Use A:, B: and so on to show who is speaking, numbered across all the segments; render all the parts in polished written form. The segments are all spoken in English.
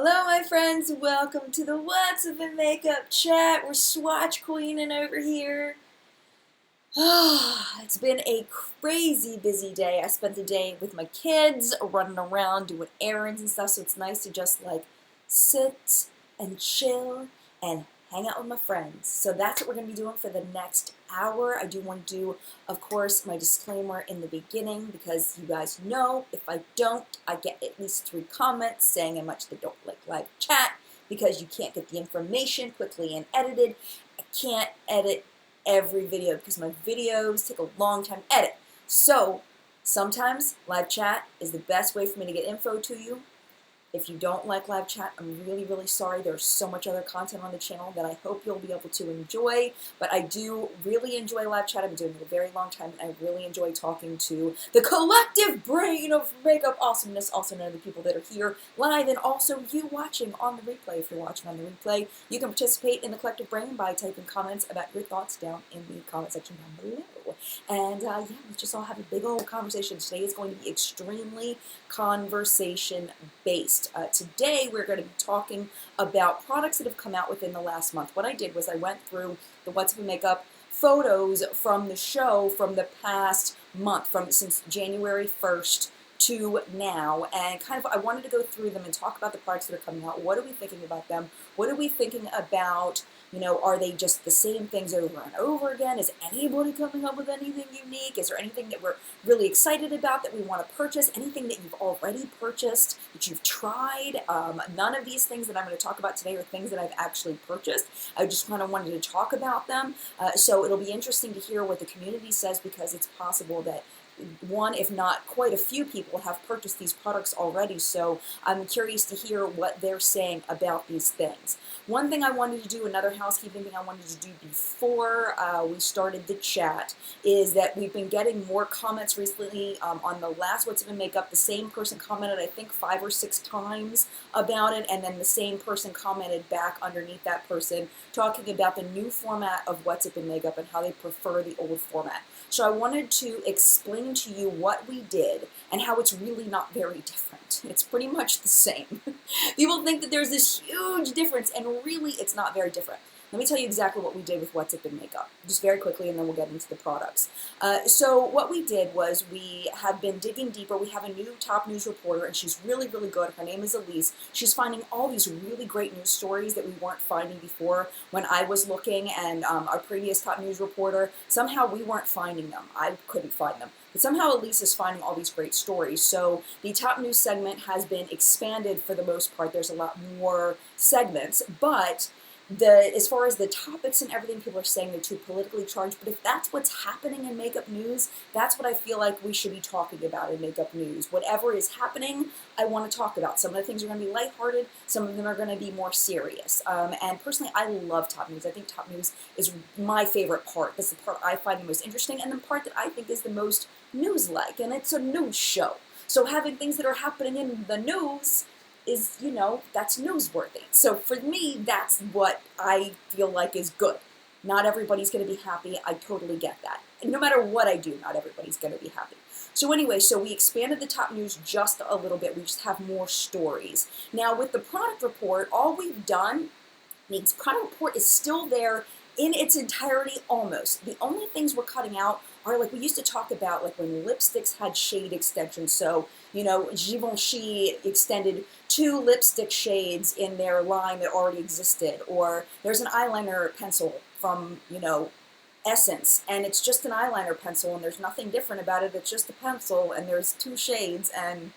A: Hello, my friends. Welcome to the What's Up in Makeup chat. We're swatch queening over here. It's been a crazy busy day. I spent the day with my kids, running around, doing errands and stuff, so it's nice to just like sit and chill and hang out with my friends. So that's what we're going to be doing for the next hour. I do want to do, of course, my disclaimer in the beginning because you guys know if I don't, I get at least 3 comments saying how much they don't like live chat because you can't get the information quickly and edited. I can't edit every video because my videos take a long time to edit. So sometimes live chat is the best way for me to get info to you. If you don't like live chat, I'm really, really sorry. There's so much other content on the channel that I hope you'll be able to enjoy. But I do really enjoy live chat. I've been doing it a very long time, and I really enjoy talking to the collective brain of makeup awesomeness, also known the people that are here live, and also you watching on the replay. If you're watching on the replay, you can participate in the collective brain by typing comments about your thoughts down in the comment section down below. And yeah, let's just all have a big old conversation. Today is going to be extremely conversation-based. Today we're going to be talking about products that have come out within the last month. What I did was I went through the What's Up in Makeup photos from the show from the past month, since January 1st to now, and kind of I wanted to go through them and talk about the products that are coming out. What are we thinking about them? What are we thinking about? You know, are they just the same things over and over again? Is anybody coming up with anything unique? Is there anything that we're really excited about that we want to purchase? Anything that you've already purchased, that you've tried? None of these things that I'm going to talk about today are things that I've actually purchased. I just kind of wanted to talk about them. So it'll be interesting to hear what the community says, because it's possible that one, if not quite a few people have purchased these products already, so I'm curious to hear what they're saying about these things. One thing I wanted to do, another housekeeping thing I wanted to do before we started the chat, is that we've been getting more comments recently on the last What's Up in Makeup. The same person commented, I think, 5 or 6 times about it, and then the same person commented back underneath that person talking about the new format of What's Up in Makeup and how they prefer the old format. So I wanted to explain to you what we did and how it's really not very different. It's pretty much the same. People think that there's this huge difference, and really it's not very different. Let me tell you exactly what we did with What's Up in Makeup, just very quickly, and then we'll get into the products. So what we did was we have been digging deeper. We have a new top news reporter, and she's really, really good. Her name is Elise. She's finding all these really great news stories that we weren't finding before when I was looking, and our previous top news reporter, somehow we weren't finding them. I couldn't find them. But somehow Elise is finding all these great stories. So the top news segment has been expanded for the most part. There's a lot more segments, but as far as the topics and everything, people are saying they're too politically charged, but if that's what's happening in makeup news, that's what I feel like we should be talking about in makeup news. Whatever is happening, I want to talk about. Some of the things are going to be lighthearted, some of them are going to be more serious. And personally, I love top news. I think top news is my favorite part. That's the part I find the most interesting, and the part that I think is the most news-like, and it's a news show. So having things that are happening in the news is, you know, that's newsworthy. So for me, that's what I feel like is good. Not everybody's going to be happy. I totally get that. And no matter what I do, not everybody's going to be happy. So anyway, so we expanded the top news just a little bit. We just have more stories. Now with the product report, all we've done, the product report is still there in its entirety almost. The only things we're cutting out are, like we used to talk about, like when lipsticks had shade extensions. So, you know, Givenchy extended 2 lipstick shades in their line that already existed. Or there's an eyeliner pencil from, you know, Essence, and it's just an eyeliner pencil, and there's nothing different about it. It's just a pencil, and there's 2 shades, and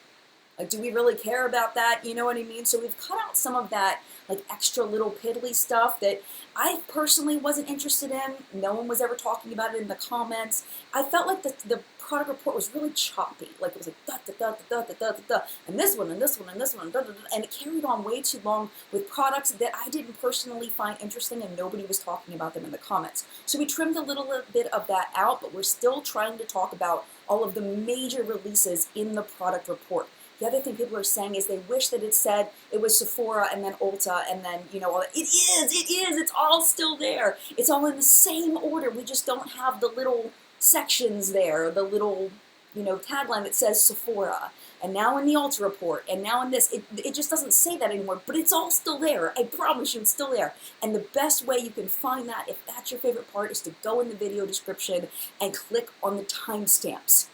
A: like, do we really care about that? You know what I mean? So we've cut out some of that, like, extra little piddly stuff that I personally wasn't interested in. No one was ever talking about it in the comments. I felt like the product report was really choppy. Like, it was like, da, da, da, da, da, da, da, da, and this one, and this one, and this one, da, da, da, and it carried on way too long with products that I didn't personally find interesting, and nobody was talking about them in the comments. So we trimmed a little bit of that out, but we're still trying to talk about all of the major releases in the product report. The other thing people are saying is they wish that it said it was Sephora and then Ulta and then, you know, it is, it's all still there. It's all in the same order. We just don't have the little sections there, the little, you know, tagline that says Sephora. and now in the Ultra Report, and now in this. It just doesn't say that anymore, but it's all still there. I promise you it's still there. And the best way you can find that, if that's your favorite part, is to go in the video description and click on the timestamps.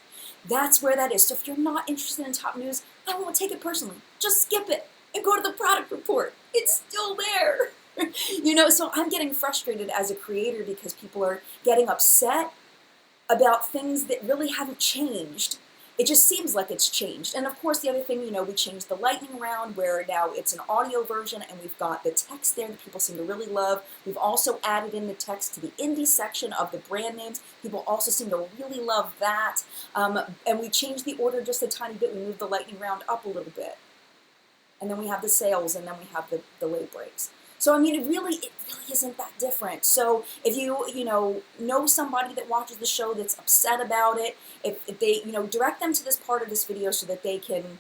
A: That's where that is. So if you're not interested in top news, I won't take it personally. Just skip it and go to the product report. It's still there. You know, so I'm getting frustrated as a creator because people are getting upset about things that really haven't changed. It just seems like it's changed. And of course, the other thing, you know, we changed the lightning round where now it's an audio version and we've got the text there that people seem to really love. We've also added in the text to the indie section of the brand names. People also seem to really love that. And we changed the order just a tiny bit. We moved the lightning round up a little bit. And then we have the sales, and then we have the late breaks. So, I mean, it really isn't that different. So if you know somebody that watches the show that's upset about it, if they, direct them to this part of this video so that they can,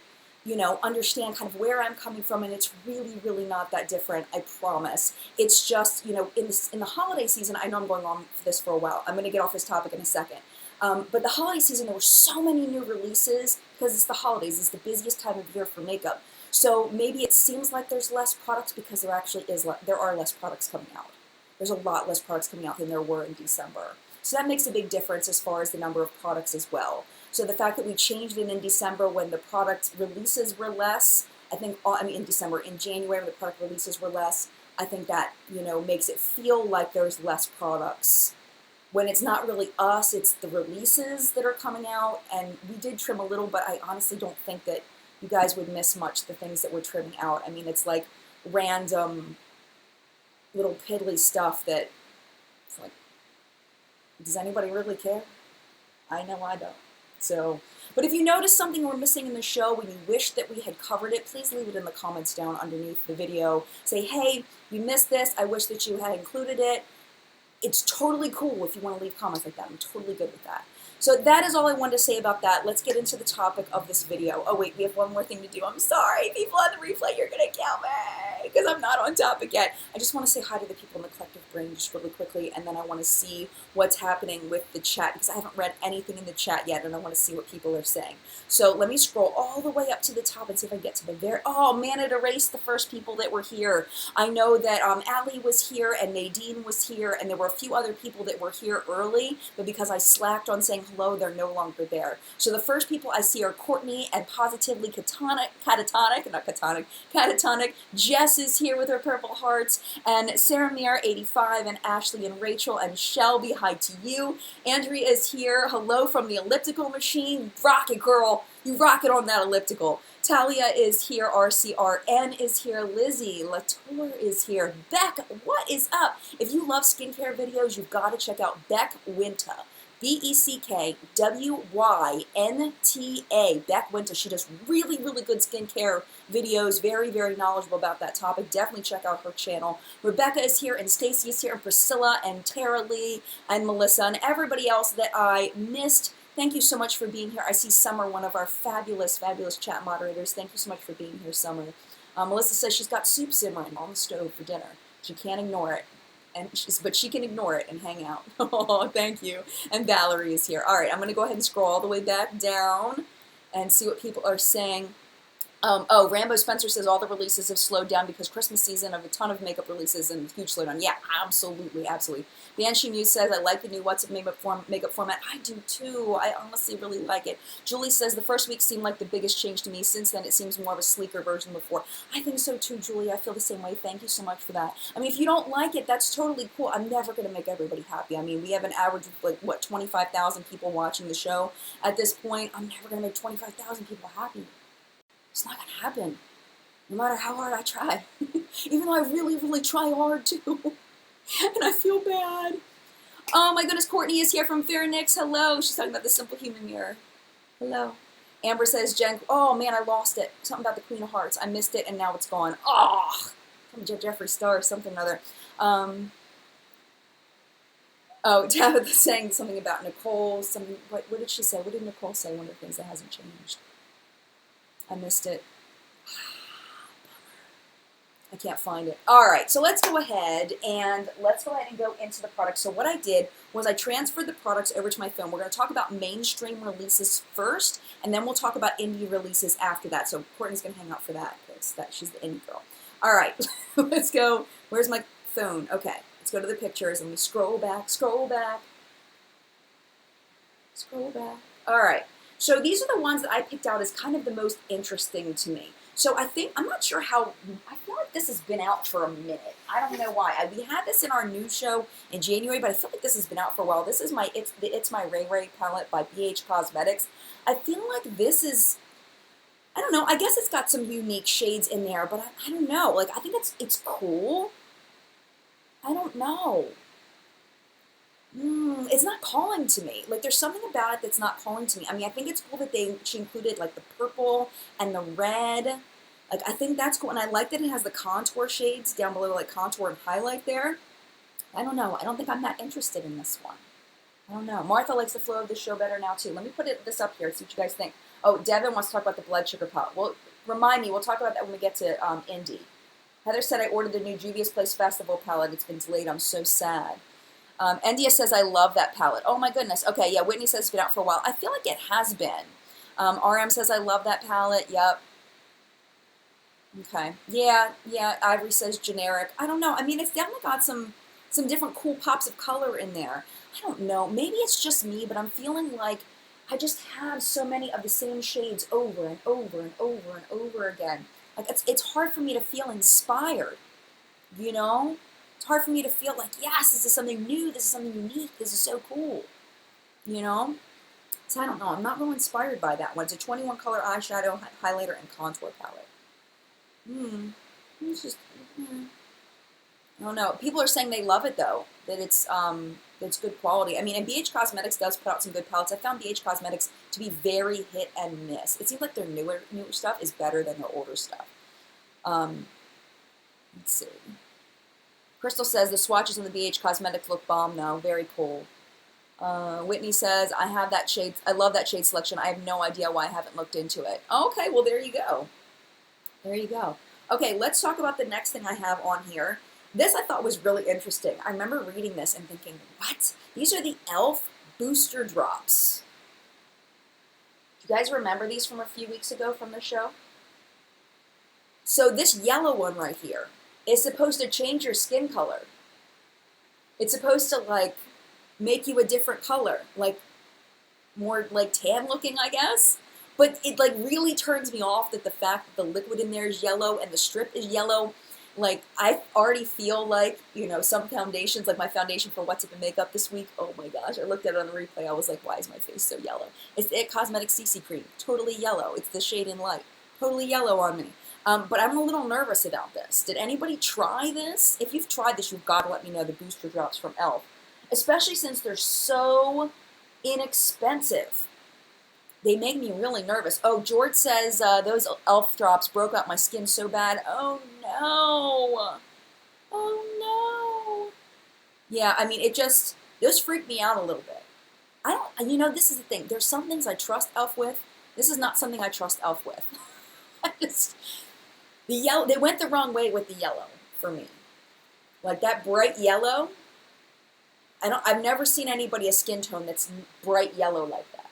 A: understand kind of where I'm coming from, and it's really not that different, I promise. It's just, in the holiday season, I know I'm going on for this for a while. I'm going to get off this topic in a second. But the holiday season, there were so many new releases because it's the holidays. It's the busiest time of year for makeup. So maybe it seems like there's less products because there actually there are less products coming out. There's a lot less products coming out than there were in December. So that makes a big difference as far as the number of products as well. So the fact that we changed it in December when the product releases were less, in January when the product releases were less, I think that, makes it feel like there's less products. When it's not really us, it's the releases that are coming out. And we did trim a little, but I honestly don't think that you guys would miss much the things that we're trimming out. I mean, it's like random little piddly stuff that it's like, does anybody really care? I know I don't. So, but if you notice something we're missing in the show and you wish that we had covered it, please leave it in the comments down underneath the video. Say, hey, you missed this. I wish that you had included it. It's totally cool if you want to leave comments like that. I'm totally good with that. So that is all I wanted to say about that. Let's get into the topic of this video. Oh wait, we have one more thing to do. I'm sorry, people on the replay, you're going to kill me because I'm not on topic yet. I just want to say hi to the people in the collective brain just really quickly, and then I want to see what's happening with the chat because I haven't read anything in the chat yet, and I want to see what people are saying. So let me scroll all the way up to the top and see if I can get to the very... Oh man, it erased the first people that were here. I know that Allie was here and Nadine was here, and there were a few other people that were here early, but because I slacked on saying hello, they're no longer there. So the first people I see are Courtney and Positively Catatonic. Jess is here with her purple hearts, and Sarah Mir 85, and Ashley and Rachel and Shelby, hi to you. Andrea is here, hello from the elliptical machine. Rock it, girl. You rock it on that elliptical. Talia is here, RCRN is here, Lizzie, Latour is here, Beck, what is up? If you love skincare videos, you've got to check out Beck Winta. BeckWynta. Beck Winta. She does really good skincare videos, very knowledgeable about that topic. Definitely check out her channel. Rebecca is here, and Stacy is here, and Priscilla, and Tara Lee, and Melissa, and everybody else that I missed. Thank you so much for being here. I see Summer, one of our fabulous chat moderators. Thank you so much for being here, Summer. Melissa says she's got soup simmering on the stove for dinner. She can't ignore it. But she can ignore it and hang out. Oh, thank you. And Valerie is here. All right, I'm going to go ahead and scroll all the way back down and see what people are saying. Rambo Spencer says all the releases have slowed down because Christmas season of a ton of makeup releases and huge slowdown. Yeah, absolutely. Banshee Muse says, I like the new What's Up makeup format. I do too. I honestly really like it. Julie says, the first week seemed like the biggest change to me. Since then, it seems more of a sleeker version before. I think so too, Julie. I feel the same way. Thank you so much for that. I mean, if you don't like it, that's totally cool. I'm never going to make everybody happy. I mean, we have an average of, 25,000 people watching the show at this point. I'm never going to make 25,000 people happy. It's not going to happen, no matter how hard I try. Even though I really try hard, too. And I feel bad. Oh, my goodness, Courtney is here from Phoenix. Hello. She's talking about the Simple Human Mirror. Hello. Amber says, Jen, oh, man, I lost it. Something about the Queen of Hearts. I missed it, and now it's gone. Oh, from Jeffree Star, something or other. Tabitha's saying something about Nicole. What did she say? What did Nicole say? One of the things that hasn't changed. I missed it. I can't find it. All right, so let's go ahead and go into the products. So what I did was I transferred the products over to my phone. We're going to talk about mainstream releases first, and then we'll talk about indie releases after that. So Courtney's going to hang out for that because she's the indie girl. All right, let's go. Where's my phone? Okay, let's go to the pictures and we scroll back, scroll back, scroll back. All right, so these are the ones that I picked out as kind of the most interesting to me. So I'm not sure how, I feel like this has been out for a minute. I don't know why. We had this in our new show in January, but I feel like this has been out for a while. This is It's My Ray Ray palette by BH Cosmetics. I feel like this is, I don't know, I guess it's got some unique shades in there, but I don't know. Like, I think it's cool. I don't know. It's not calling to me. Like, there's something about it that's not calling to me. I mean, I think it's cool that she included, like, the purple and the red. Like, I think that's cool. And I like that it has the contour shades down below, like, contour and highlight there. I don't know. I don't think I'm that interested in this one. I don't know. Martha likes the flow of the show better now, too. Let me put this up here, see what you guys think. Oh, Devin wants to talk about the blood sugar palette. Well, remind me. We'll talk about that when we get to indie. Heather said I ordered the new Julius Place Festival palette. It's been delayed. I'm so sad. India says, I love that palette. Oh my goodness. Okay, yeah, Whitney says it's been out for a while. I feel like it has been. RM says, I love that palette. Yep. Okay. Yeah, Ivory says generic. I don't know. I mean, it's definitely got some different cool pops of color in there. I don't know. Maybe it's just me, but I'm feeling like I just have so many of the same shades over and over and over and over again. Like, it's hard for me to feel inspired, you know? It's hard for me to feel like, yes, this is something new, this is something unique, this is so cool, you know? So I don't know, I'm not real inspired by that one. It's a 21 color eyeshadow, highlighter, and contour palette. It's just, I don't know. People are saying they love it though, that it's good quality. I mean, and BH Cosmetics does put out some good palettes. I found BH Cosmetics to be very hit and miss. It seems like their newer stuff is better than their older stuff. Let's see. Crystal says the swatches on the BH Cosmetics look bomb now. Very cool. Whitney says I love that shade selection. I have no idea why I haven't looked into it. Okay, well there you go. There you go. Okay, let's talk about the next thing I have on here. This I thought was really interesting. I remember reading this and thinking, what? These are the e.l.f. booster drops. Do you guys remember these from a few weeks ago from the show? So this yellow one right here is supposed to change your skin color. It's supposed to, like, make you a different color. Like, more, like, tan looking, I guess. But it, like, really turns me off that the fact that the liquid in there is yellow and the strip is yellow. Like, I already feel like, you know, some foundations, like my foundation for What's Up in Makeup this week, oh my gosh, I looked at it on the replay, I was like, why is my face so yellow? It's the It Cosmetics CC Cream, totally yellow. It's the shade in light, totally yellow on me. But I'm a little nervous about this. Did anybody try this? If you've tried this, you've got to let me know, the booster drops from e.l.f. Especially since they're so inexpensive. They make me really nervous. Oh, George says those e.l.f. drops broke out my skin so bad. Oh, no. Oh, no. Yeah, I mean, those freak me out a little bit. You know, this is the thing. There's some things I trust e.l.f. with. This is not something I trust e.l.f. with. The yellow, they went the wrong way with the yellow for me. Like that bright yellow, I've never seen anybody a skin tone that's bright yellow like that.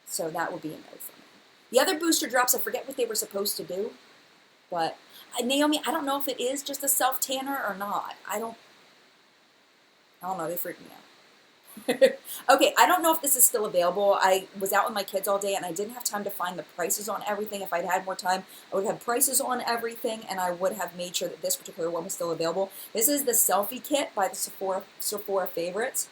A: So that would be a no for me. The other booster drops, I forget what they were supposed to do. But, Naomi, I don't know if it is just a self-tanner or not. I don't know, they freak me out. Okay, I don't know if this is still available. I was out with my kids all day and I didn't have time to find the prices on everything. If I'd had more time, I would have prices on everything and I would have made sure that this particular one was still available. This is the Selfie Kit by the Sephora Favorites.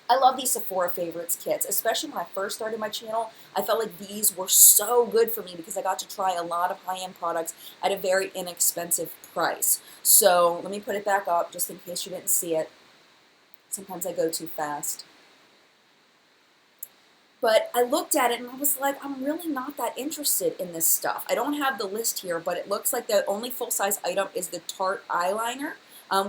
A: I love these Sephora Favorites kits, especially when I first started my channel. I felt like these were so good for me because I got to try a lot of high-end products at a very inexpensive price. So let me put it back up just in case you didn't see it. Sometimes I go too fast. But I looked at it and I was like, I'm really not that interested in this stuff. I don't have the list here, but it looks like the only full-size item is the Tarte eyeliner,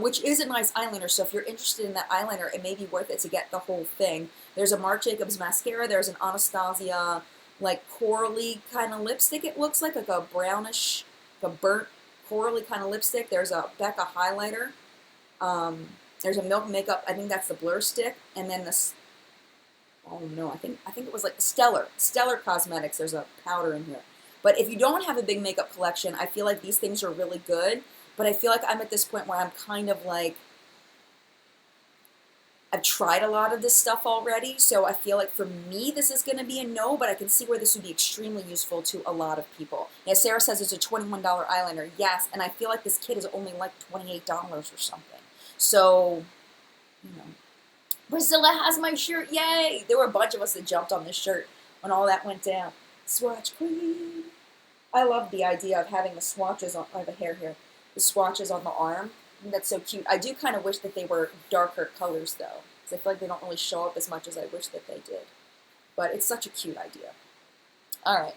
A: which is a nice eyeliner. So if you're interested in that eyeliner, it may be worth it to get the whole thing. There's a Marc Jacobs mascara. There's an Anastasia, like, corally kind of lipstick, it looks like a brownish, like a burnt corally kind of lipstick. There's a Becca highlighter. There's a Milk Makeup, I think that's the Blur Stick, and then this, oh no, I think it was like Stellar Cosmetics, there's a powder in here. But if you don't have a big makeup collection, I feel like these things are really good, but I feel like I'm at this point where I'm kind of like, I've tried a lot of this stuff already, so I feel like for me this is going to be a no, but I can see where this would be extremely useful to a lot of people. Yeah, Sarah says it's a $21 eyeliner. Yes, and I feel like this kit is only like $28 or something. So, you know. Priscilla has my shirt, yay! There were a bunch of us that jumped on this shirt when all that went down. Swatch queen. I love the idea of having the swatches on, I have a hair here, the swatches on the arm. I think that's so cute. I do kind of wish that they were darker colors though, because I feel like they don't really show up as much as I wish that they did. But it's such a cute idea. All right.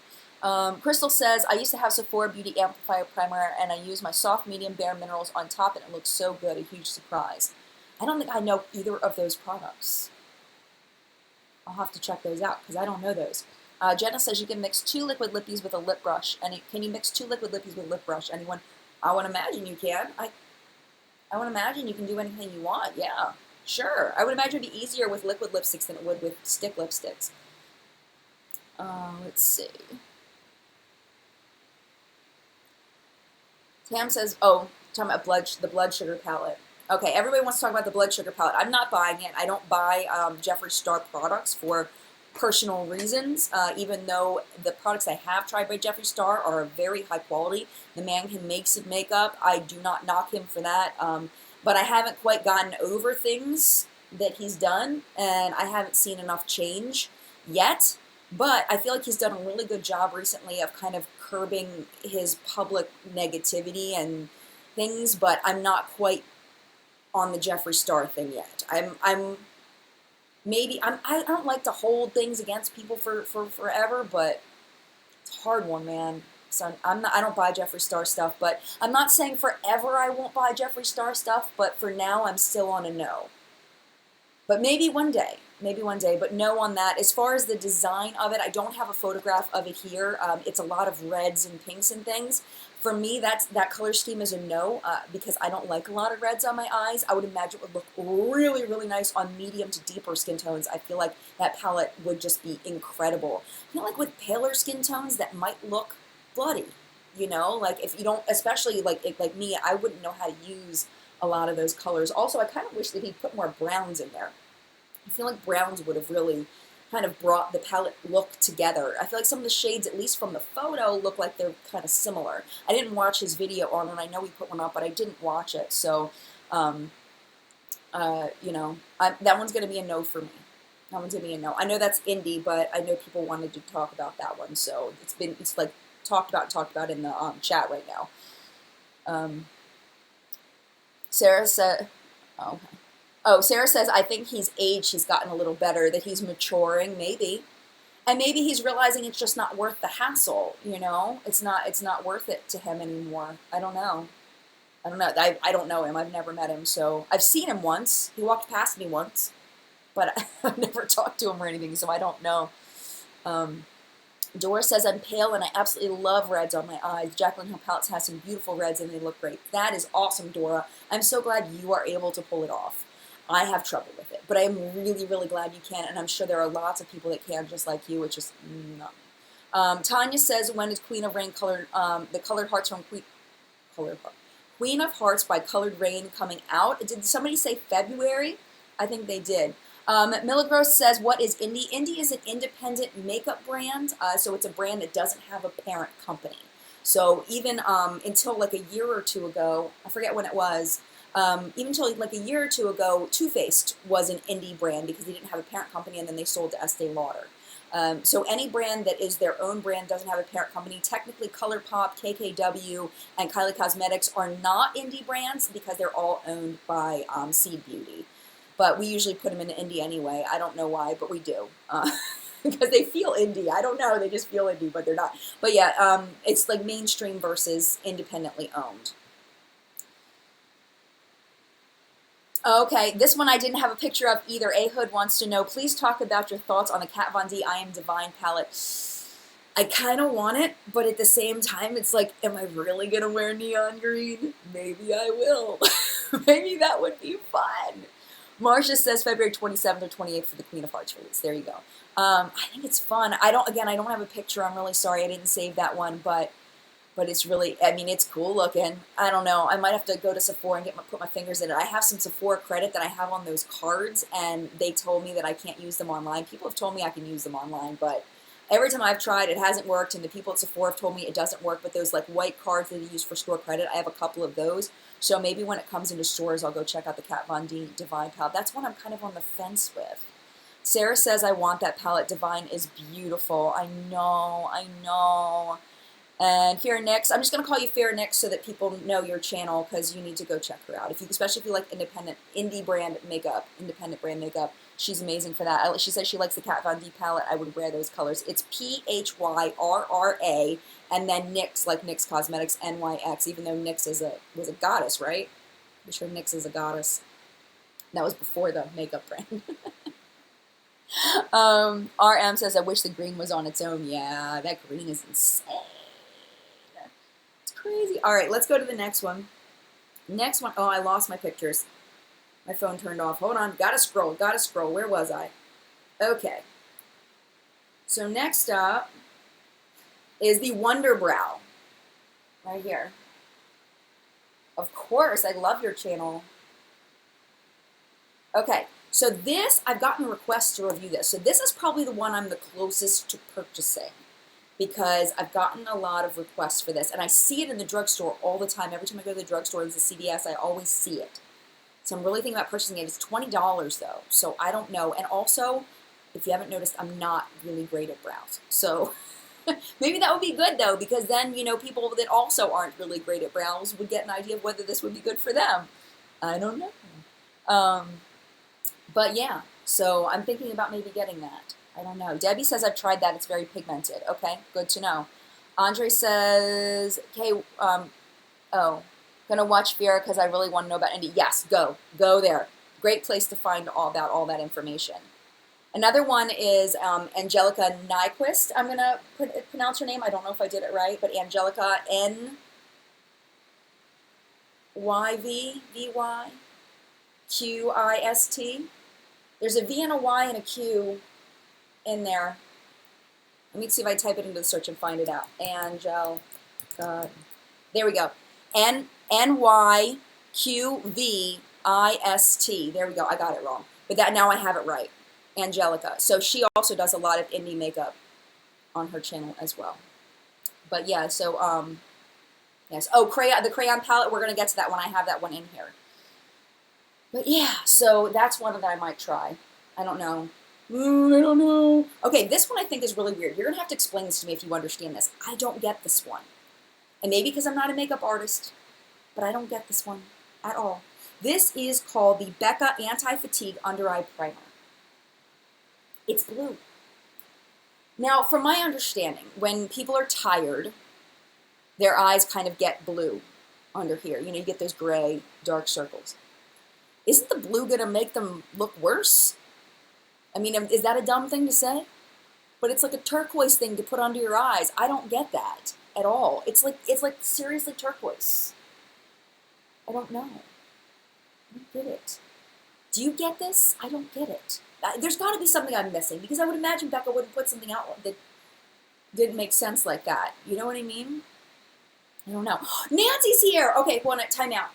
A: Crystal says, I used to have Sephora Beauty Amplifier Primer, and I use my Soft Medium Bare Minerals on top, and it looks so good, a huge surprise. I don't think I know either of those products. I'll have to check those out, because I don't know those. Jenna says you can mix 2 liquid lippies with a lip brush. Can you mix 2 liquid lippies with a lip brush? Anyone? I would imagine you can. I would imagine you can do anything you want. Yeah, sure. I would imagine it'd be easier with liquid lipsticks than it would with stick lipsticks. Let's see. Tam says, oh, talking about the blood sugar palette. Okay, everybody wants to talk about the blood sugar palette. I'm not buying it. I don't buy Jeffree Star products for personal reasons, even though the products I have tried by Jeffree Star are very high quality. The man can make some makeup. I do not knock him for that, but I haven't quite gotten over things that he's done, and I haven't seen enough change yet. But I feel like he's done a really good job recently of kind of curbing his public negativity and things, but I'm not quite on the Jeffree Star thing yet. I don't like to hold things against people for forever, but it's a hard one, man. So I don't buy Jeffree Star stuff, but I'm not saying forever I won't buy Jeffree Star stuff, but for now I'm still on a no. But maybe one day, but no on that. As far as the design of it, I don't have a photograph of it here. It's a lot of reds and pinks and things. For me, that color scheme is a no, because I don't like a lot of reds on my eyes. I would imagine it would look really, really nice on medium to deeper skin tones. I feel like that palette would just be incredible. I feel like with paler skin tones, that might look bloody, you know? Like if you don't, especially like me, I wouldn't know how to use a lot of those colors. Also, I kind of wish that he'd put more browns in there. I feel like browns would have really kind of brought the palette look together. I feel like some of the shades, at least from the photo, look like they're kind of similar. I didn't watch his video on it. I know he put one up, but I didn't watch it. So, you know, that one's going to be a no for me. That one's going to be a no. I know that's indie, but I know people wanted to talk about that one. So it's like talked about in the chat right now. Sarah said, oh, okay. Oh, Sarah says, I think he's aged, he's gotten a little better, that he's maturing, maybe. And maybe he's realizing it's just not worth the hassle, you know? It's not worth it to him anymore. I don't know. I don't know him. I've never met him, so I've seen him once. He walked past me once, but I've never talked to him or anything, so I don't know. Dora says, I'm pale and I absolutely love reds on my eyes. Jaclyn Hill Palettes has some beautiful reds and they look great. That is awesome, Dora. I'm so glad you are able to pull it off. I have trouble with it, but I am really, really glad you can, and I'm sure there are lots of people that can, just like you. It's just not me. Tanya says, when is Queen of Rain colored, the colored hearts from Queen of Hearts by Colored Rain coming out? Did somebody say February? I think they did. Milagros says, what is Indie? Indie is an independent makeup brand, so it's a brand that doesn't have a parent company. So even until like a year or two ago, I forget when it was, even until like a year or two ago, Too Faced was an indie brand because they didn't have a parent company, and then they sold to Estee Lauder. So any brand that is their own brand doesn't have a parent company. Technically, ColourPop, KKW, and Kylie Cosmetics are not indie brands because they're all owned by Seed Beauty. But we usually put them in indie anyway. I don't know why, but we do. Because they feel indie. I don't know. They just feel indie, but they're not. But yeah, it's like mainstream versus independently owned. Okay, this one I didn't have a picture of either. A Hood wants to know, please talk about your thoughts on the Kat Von D I Am Divine palette. I kind of want it, but at the same time, it's like, am I really going to wear neon green? Maybe I will. Maybe that would be fun. Marcia says February 27th or 28th for the Queen of Hearts release. There you go. I think it's fun. I don't have a picture. I'm really sorry I didn't save that one, but it's really, I mean, it's cool looking. I don't know. I might have to go to Sephora and put my fingers in it. I have some Sephora credit that I have on those cards, and they told me that I can't use them online. People have told me I can use them online, but every time I've tried, it hasn't worked, and the people at Sephora have told me it doesn't work, but those like white cards that they use for store credit, I have a couple of those. So maybe when it comes into stores, I'll go check out the Kat Von D Divine palette. That's one I'm kind of on the fence with. Sarah says, I want that palette. Divine is beautiful. I know, I know. And Fair Nix, I'm just going to call you Fair Nix so that people know your channel, because you need to go check her out. Especially if you like indie brand makeup, independent brand makeup. She's amazing for that. She says she likes the Kat Von D palette. I would wear those colors. It's Phyrrra, and then NYX, like NYX Cosmetics, NYX, even though NYX was a goddess, right? I'm sure NYX is a goddess. That was before the makeup brand. RM says, I wish the green was on its own. Yeah, that green is insane. It's crazy. All right, let's go to the next one. Next one. Oh, I lost my pictures. My phone turned off. Hold on. Gotta scroll. Where was I? Okay. So next up is the Wonder Brow. Right here. Of course. I love your channel. Okay. So this, I've gotten requests to review this. So this is probably the one I'm the closest to purchasing, because I've gotten a lot of requests for this. And I see it in the drugstore all the time. Every time I go to the drugstore, it's a CVS, I always see it. So I'm really thinking about purchasing it. It's $20 though, so I don't know. And also, if you haven't noticed, I'm not really great at brows. So maybe that would be good though, because then, you know, people that also aren't really great at brows would get an idea of whether this would be good for them. I don't know. But yeah, so I'm thinking about maybe getting that. I don't know. Debbie says I've tried that. It's very pigmented. Okay, good to know. Andre says, okay, gonna watch Vera because I really want to know about indie. Yes, go there. Great place to find all that information. Another one is Angelica Nyquist. I'm gonna pronounce her name. I don't know if I did it right, but Angelica Nyquist. There's a V and a Y and a Q in there. Let me see if I type it into the search and find it out. Angelica. There we go. Nyquvist. There we go. I got it wrong. But now I have it right. Angelica. So she also does a lot of indie makeup on her channel as well. But yeah, so yes. Oh, the Crayon palette, we're gonna get to that one. I have that one in here. But yeah, so that's one that I might try. I don't know. I don't know. Okay, this one I think is really weird. You're gonna have to explain this to me if you understand this. I don't get this one. And maybe because I'm not a makeup artist, but I don't get this one at all. This is called the Becca Anti-Fatigue Under Eye Primer. It's blue. Now, from my understanding, when people are tired, their eyes kind of get blue under here. You know, you get those gray, dark circles. Isn't the blue going to make them look worse? I mean, is that a dumb thing to say? But it's like a turquoise thing to put under your eyes. I don't get that at all. It's like seriously turquoise. I don't know. I don't get it. Do you get this? I don't get it. There's got to be something I'm missing, because I would imagine Becca wouldn't put something out that didn't make sense like that. You know what I mean? I don't know. Nancy's here. Okay, time out.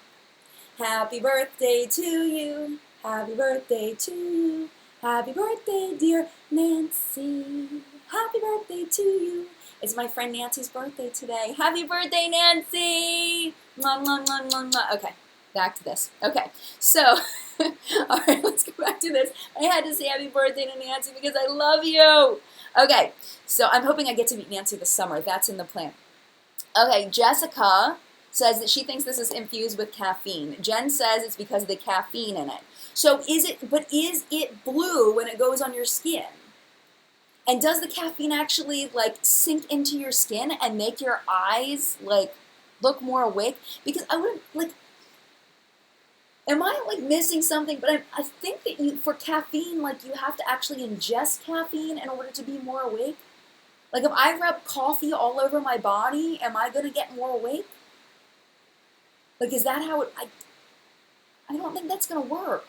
A: Happy birthday to you. Happy birthday to you. Happy birthday, dear Nancy. Happy birthday to you. It's my friend Nancy's birthday today. Happy birthday, Nancy. Mwah, mwah, mwah, mwah, mwah. Okay, back to this. Okay, so, all right, let's go back to this. I had to say happy birthday to Nancy because I love you. Okay, so I'm hoping I get to meet Nancy this summer. That's in the plan. Okay, Jessica says that she thinks this is infused with caffeine. Jen says it's because of the caffeine in it. So is it blue when it goes on your skin? And does the caffeine actually like sink into your skin and make your eyes like look more awake? Because I would like, am I like missing something? But I think that for caffeine, like you have to actually ingest caffeine in order to be more awake. Like, if I rub coffee all over my body, am I going to get more awake? Like, is that how it... I don't think that's going to work.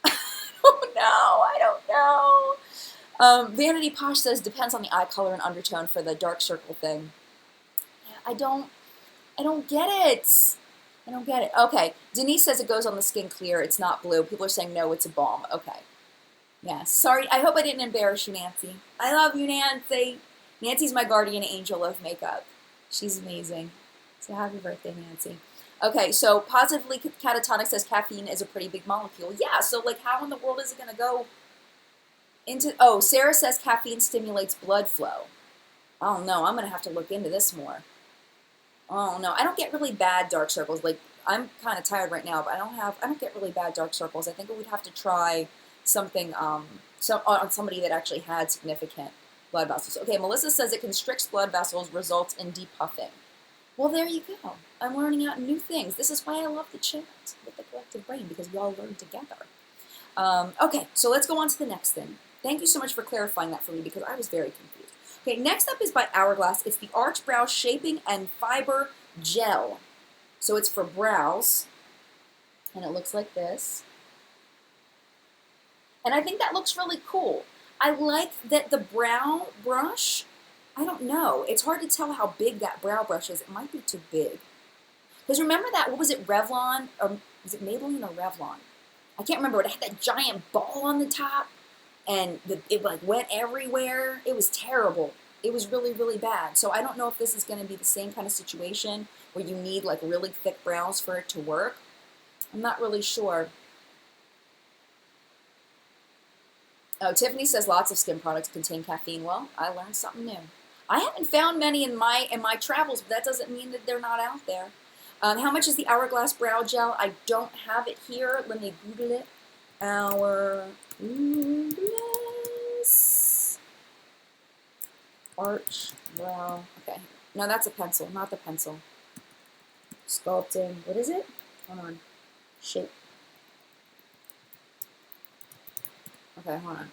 A: I don't know. Vanity Posh says, depends on the eye color and undertone for the dark circle thing. Yeah, I don't get it. I don't get it. Okay, Denise says it goes on the skin clear. It's not blue. People are saying, no, it's a balm. Okay. Yeah, sorry. I hope I didn't embarrass you, Nancy. I love you, Nancy. Nancy's my guardian angel of makeup. She's amazing. So happy birthday, Nancy. Okay, so Positively Catatonic says caffeine is a pretty big molecule. Yeah, so like how in the world is it going to go into... Oh, Sarah says caffeine stimulates blood flow. I don't know. I'm going to have to look into this more. Oh, no. I don't get really bad dark circles. Like, I'm kind of tired right now, but I don't get really bad dark circles. I think I would have to try something on somebody that actually had significant blood vessels. Okay, Melissa says it constricts blood vessels, results in depuffing. Well, there you go. I'm learning out new things. This is why I love the chat with the collective brain, because we all learn together. Okay, so let's go on to the next thing. Thank you so much for clarifying that for me, because I was very confused. Okay, next up is by Hourglass. It's the Arch Brow Shaping and Fiber Gel. So it's for brows, and it looks like this. And I think that looks really cool. I like that the brow brush, I don't know. It's hard to tell how big that brow brush is. It might be too big. Because remember that, what was it, Revlon? Or was it Maybelline or Revlon? I can't remember. It had that giant ball on the top, and it like went everywhere. It was terrible. It was really, really bad. So I don't know if this is going to be the same kind of situation where you need like really thick brows for it to work. I'm not really sure. Oh, Tiffany says lots of skin products contain caffeine. Well, I learned something new. I haven't found many in my travels, but that doesn't mean that they're not out there. How much is the Hourglass Brow Gel? I don't have it here. Let me Google it. Hourglass Arch Brow. Okay. No, that's a pencil, not the pencil. Sculpting. What is it? Hold on. Shape. Okay, hold on.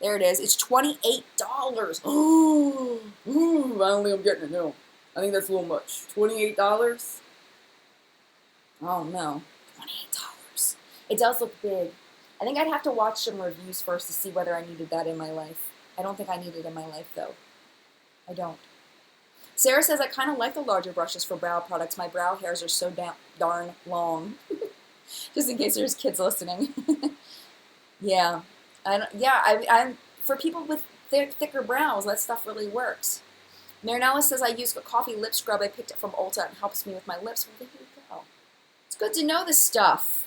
A: There it is. It's $28. Ooh, I don't think I'm getting it, no. I think that's a little much. $28? Oh, no. $28. It does look big. I think I'd have to watch some reviews first to see whether I needed that in my life. I don't think I need it in my life, though. I don't. Sarah says, I kind of like the larger brushes for brow products. My brow hairs are so darn long. Just in case there's kids listening. Yeah. I'm for people with thicker brows, that stuff really works. Marinella says, I use a coffee lip scrub. I picked it from Ulta and helps me with my lips. Well, there you go. It's good to know this stuff.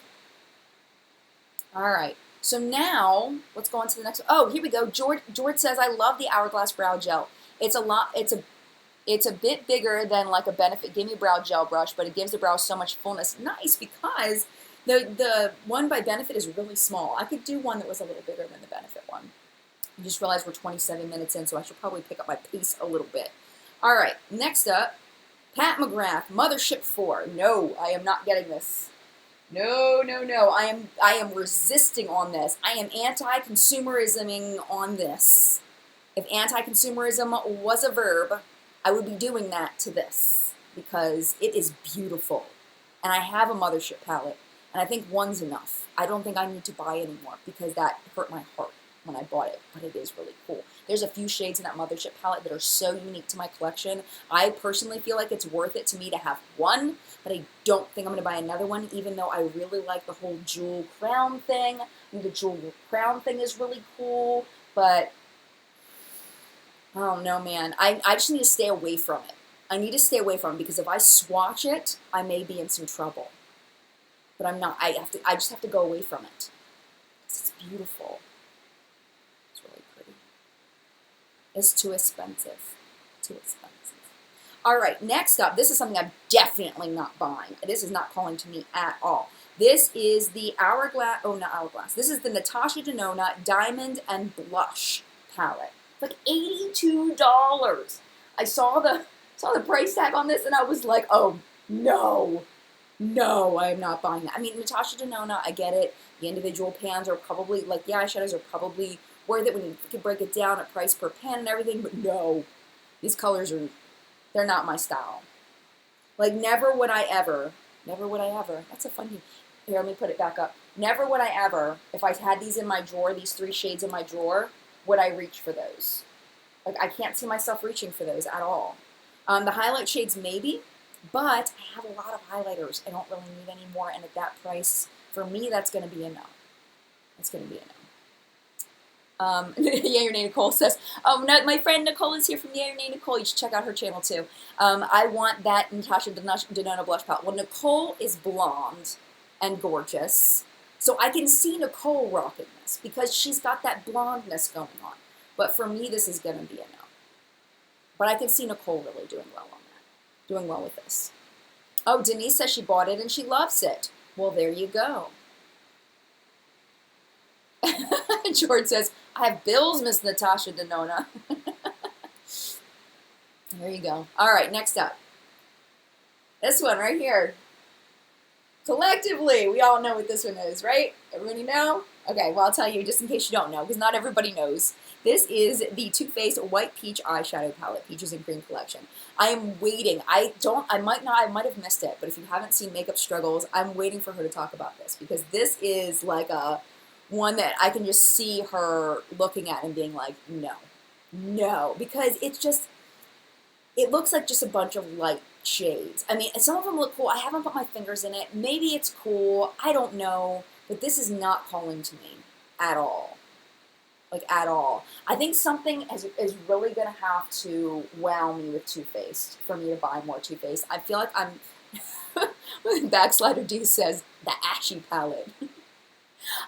A: All right. So now, let's go on to the next one. Oh, here we go. George says, I love the Hourglass Brow Gel. It's a bit bigger than like a Benefit Gimme Brow Gel brush, but it gives the brow so much fullness. Nice, because the one by Benefit is really small. I could do one that was a little bigger than the Benefit one. I just realized we're 27 minutes in, so I should probably pick up my pace a little bit. All right, next up, Pat McGrath, Mothership 4. No, I am not getting this. No. I am resisting on this. I am anti-consumerisming on this. If anti-consumerism was a verb, I would be doing that to this because it is beautiful. And I have a Mothership palette, and I think one's enough. I don't think I need to buy anymore because that hurt my heart when I bought it, but it is really cool. There's a few shades in that Mothership palette that are so unique to my collection. I personally feel like it's worth it to me to have one, but I don't think I'm going to buy another one, even though I really like the whole jewel crown thing. I think the jewel crown thing is really cool, but I don't know, man. I just need to stay away from it. I need to stay away from it because if I swatch it, I may be in some trouble. But I'm not. I just have to go away from it. It's beautiful. It's really pretty. It's too expensive. Too expensive. All right, next up, this is something I'm definitely not buying. This is not calling to me at all. This is the Hourglass, oh, not Hourglass. This is the Natasha Denona Diamond and Blush palette. Like $82. I saw the price tag on this and I was like, oh, no, I am not buying that. I mean, Natasha Denona, I get it. The individual pans are probably, like the eyeshadows are probably worth it when you can break it down at price per pan and everything, but no. These colors are, they're not my style. Like, never would I ever, that's a funny, here, let me put it back up. Never would I ever, if I had these in my drawer, these 3 shades in my drawer, would I reach for those. Like, I can't see myself reaching for those at all. The highlight shades, maybe, but I have a lot of highlighters. I don't really need any more, and at that price, for me, that's going to be a no. That's going to be a no. Yeah, your name Nicole says, oh, no, my friend Nicole is here from Yeah, your name Nicole. You should check out her channel too. I want that Natasha Denona blush palette. Well, Nicole is blonde and gorgeous, so I can see Nicole rocking this because she's got that blondness going on. But for me, this is going to be a no. But I can see Nicole really doing well on that, doing well with this. Oh, Denise says she bought it and she loves it. Well, there you go. George says, I have bills, Miss Natasha Denona. There you go. All right, next up. This one right here. Collectively, we all know what this one is, right? Everybody know? Okay, well, I'll tell you just in case you don't know, because not everybody knows. This is the Too Faced White Peach Eyeshadow Palette, Peaches and Cream Collection. I am waiting. I might have missed it, but if you haven't seen Makeup Struggles, I'm waiting for her to talk about this, because this is like a one that I can just see her looking at and being like, no, no, because it's just, it looks like just a bunch of light shades. I mean, some of them look cool. I haven't put my fingers in it. Maybe it's cool. I don't know, but this is not calling to me at all. Like, at all. I think something is really going to have to wow me with Too Faced for me to buy more Too Faced. I feel like I'm, Backslider D says, the Ashy palette.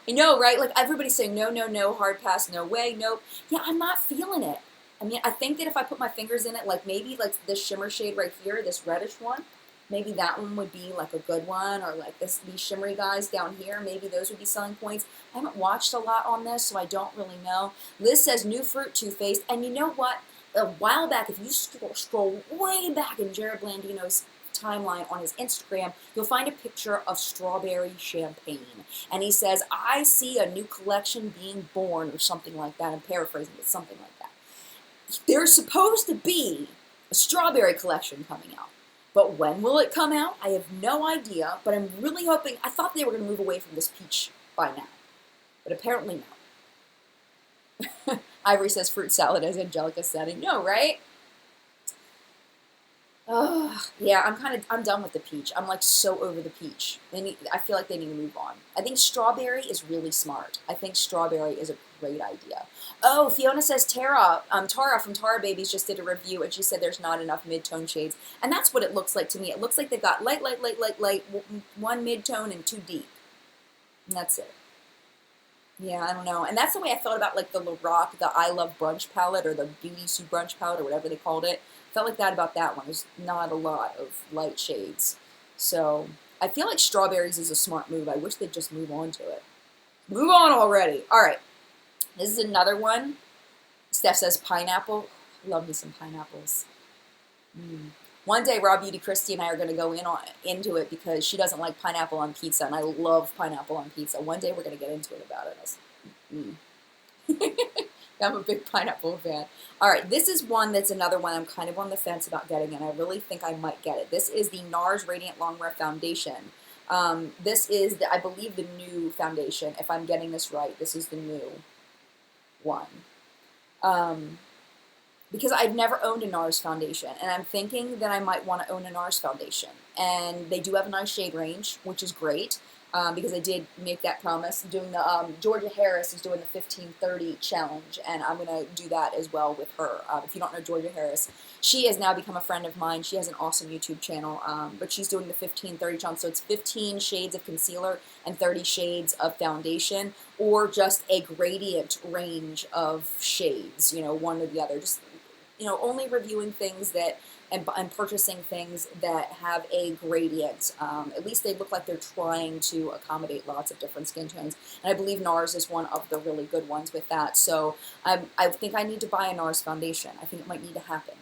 A: I know, right? Like, everybody's saying, no, no, no, hard pass, no way, nope. Yeah, I'm not feeling it. I mean, I think that if I put my fingers in it, like maybe like this shimmer shade right here, this reddish one, maybe that one would be like a good one, or like these shimmery guys down here, maybe those would be selling points. I haven't watched a lot on this, so I don't really know. Liz says New Fruit Too Faced, and you know what? A while back, if you scroll way back in Jared Blandino's timeline on his Instagram, you'll find a picture of strawberry champagne. And he says, I see a new collection being born, or something like that. I'm paraphrasing, but something like that. There's supposed to be a strawberry collection coming out. But when will it come out? I have no idea, but I'm really hoping, I thought they were going to move away from this peach by now. But apparently no. Ivory says fruit salad as Angelica said. I know, right? Oh, yeah, I'm done with the peach. I'm like so over the peach. I feel like they need to move on. I think strawberry is really smart. I think strawberry is a great idea. Oh, Fiona says Tara from Tara Babies just did a review and she said there's not enough mid-tone shades. And that's what it looks like to me. It looks like they've got light, one mid-tone and 2 deep. And that's it. Yeah, I don't know. And that's the way I felt about like the Lorac, the I Love Brunch palette, or the Beauty Sue Brunch palette, or whatever they called it. Felt like that about that one. There's not a lot of light shades. So I feel like strawberries is a smart move. I wish they'd just move on to it. Move on already. All right. This is another one. Steph says pineapple. Love me some pineapples. One day, Raw Beauty Christy and I are going to go into it because she doesn't like pineapple on pizza, and I love pineapple on pizza. One day we're going to get into it about it. I'm a big pineapple fan. All right, this is one that's another one I'm kind of on the fence about getting, and I really think I might get it. This is the Nars Radiant Longwear Foundation. This is, I believe, the new foundation. If I'm getting this right, this is the new one. Because I've never owned a Nars foundation, and I'm thinking that I might want to own a Nars foundation. And they do have a nice shade range, which is great, because I did make that promise. Doing the Georgia Harris is doing the 1530 challenge, and I'm going to do that as well with her. If you don't know Georgia Harris, she has now become a friend of mine. She has an awesome YouTube channel, but she's doing the 1530 challenge, so it's 15 shades of concealer and 30 shades of foundation, or just a gradient range of shades, you know, one or the other. Just, you know, only reviewing things that and purchasing things that have a gradient. At least they look like they're trying to accommodate lots of different skin tones. And I believe Nars is one of the really good ones with that. So I think I need to buy a Nars foundation. I think it might need to happen.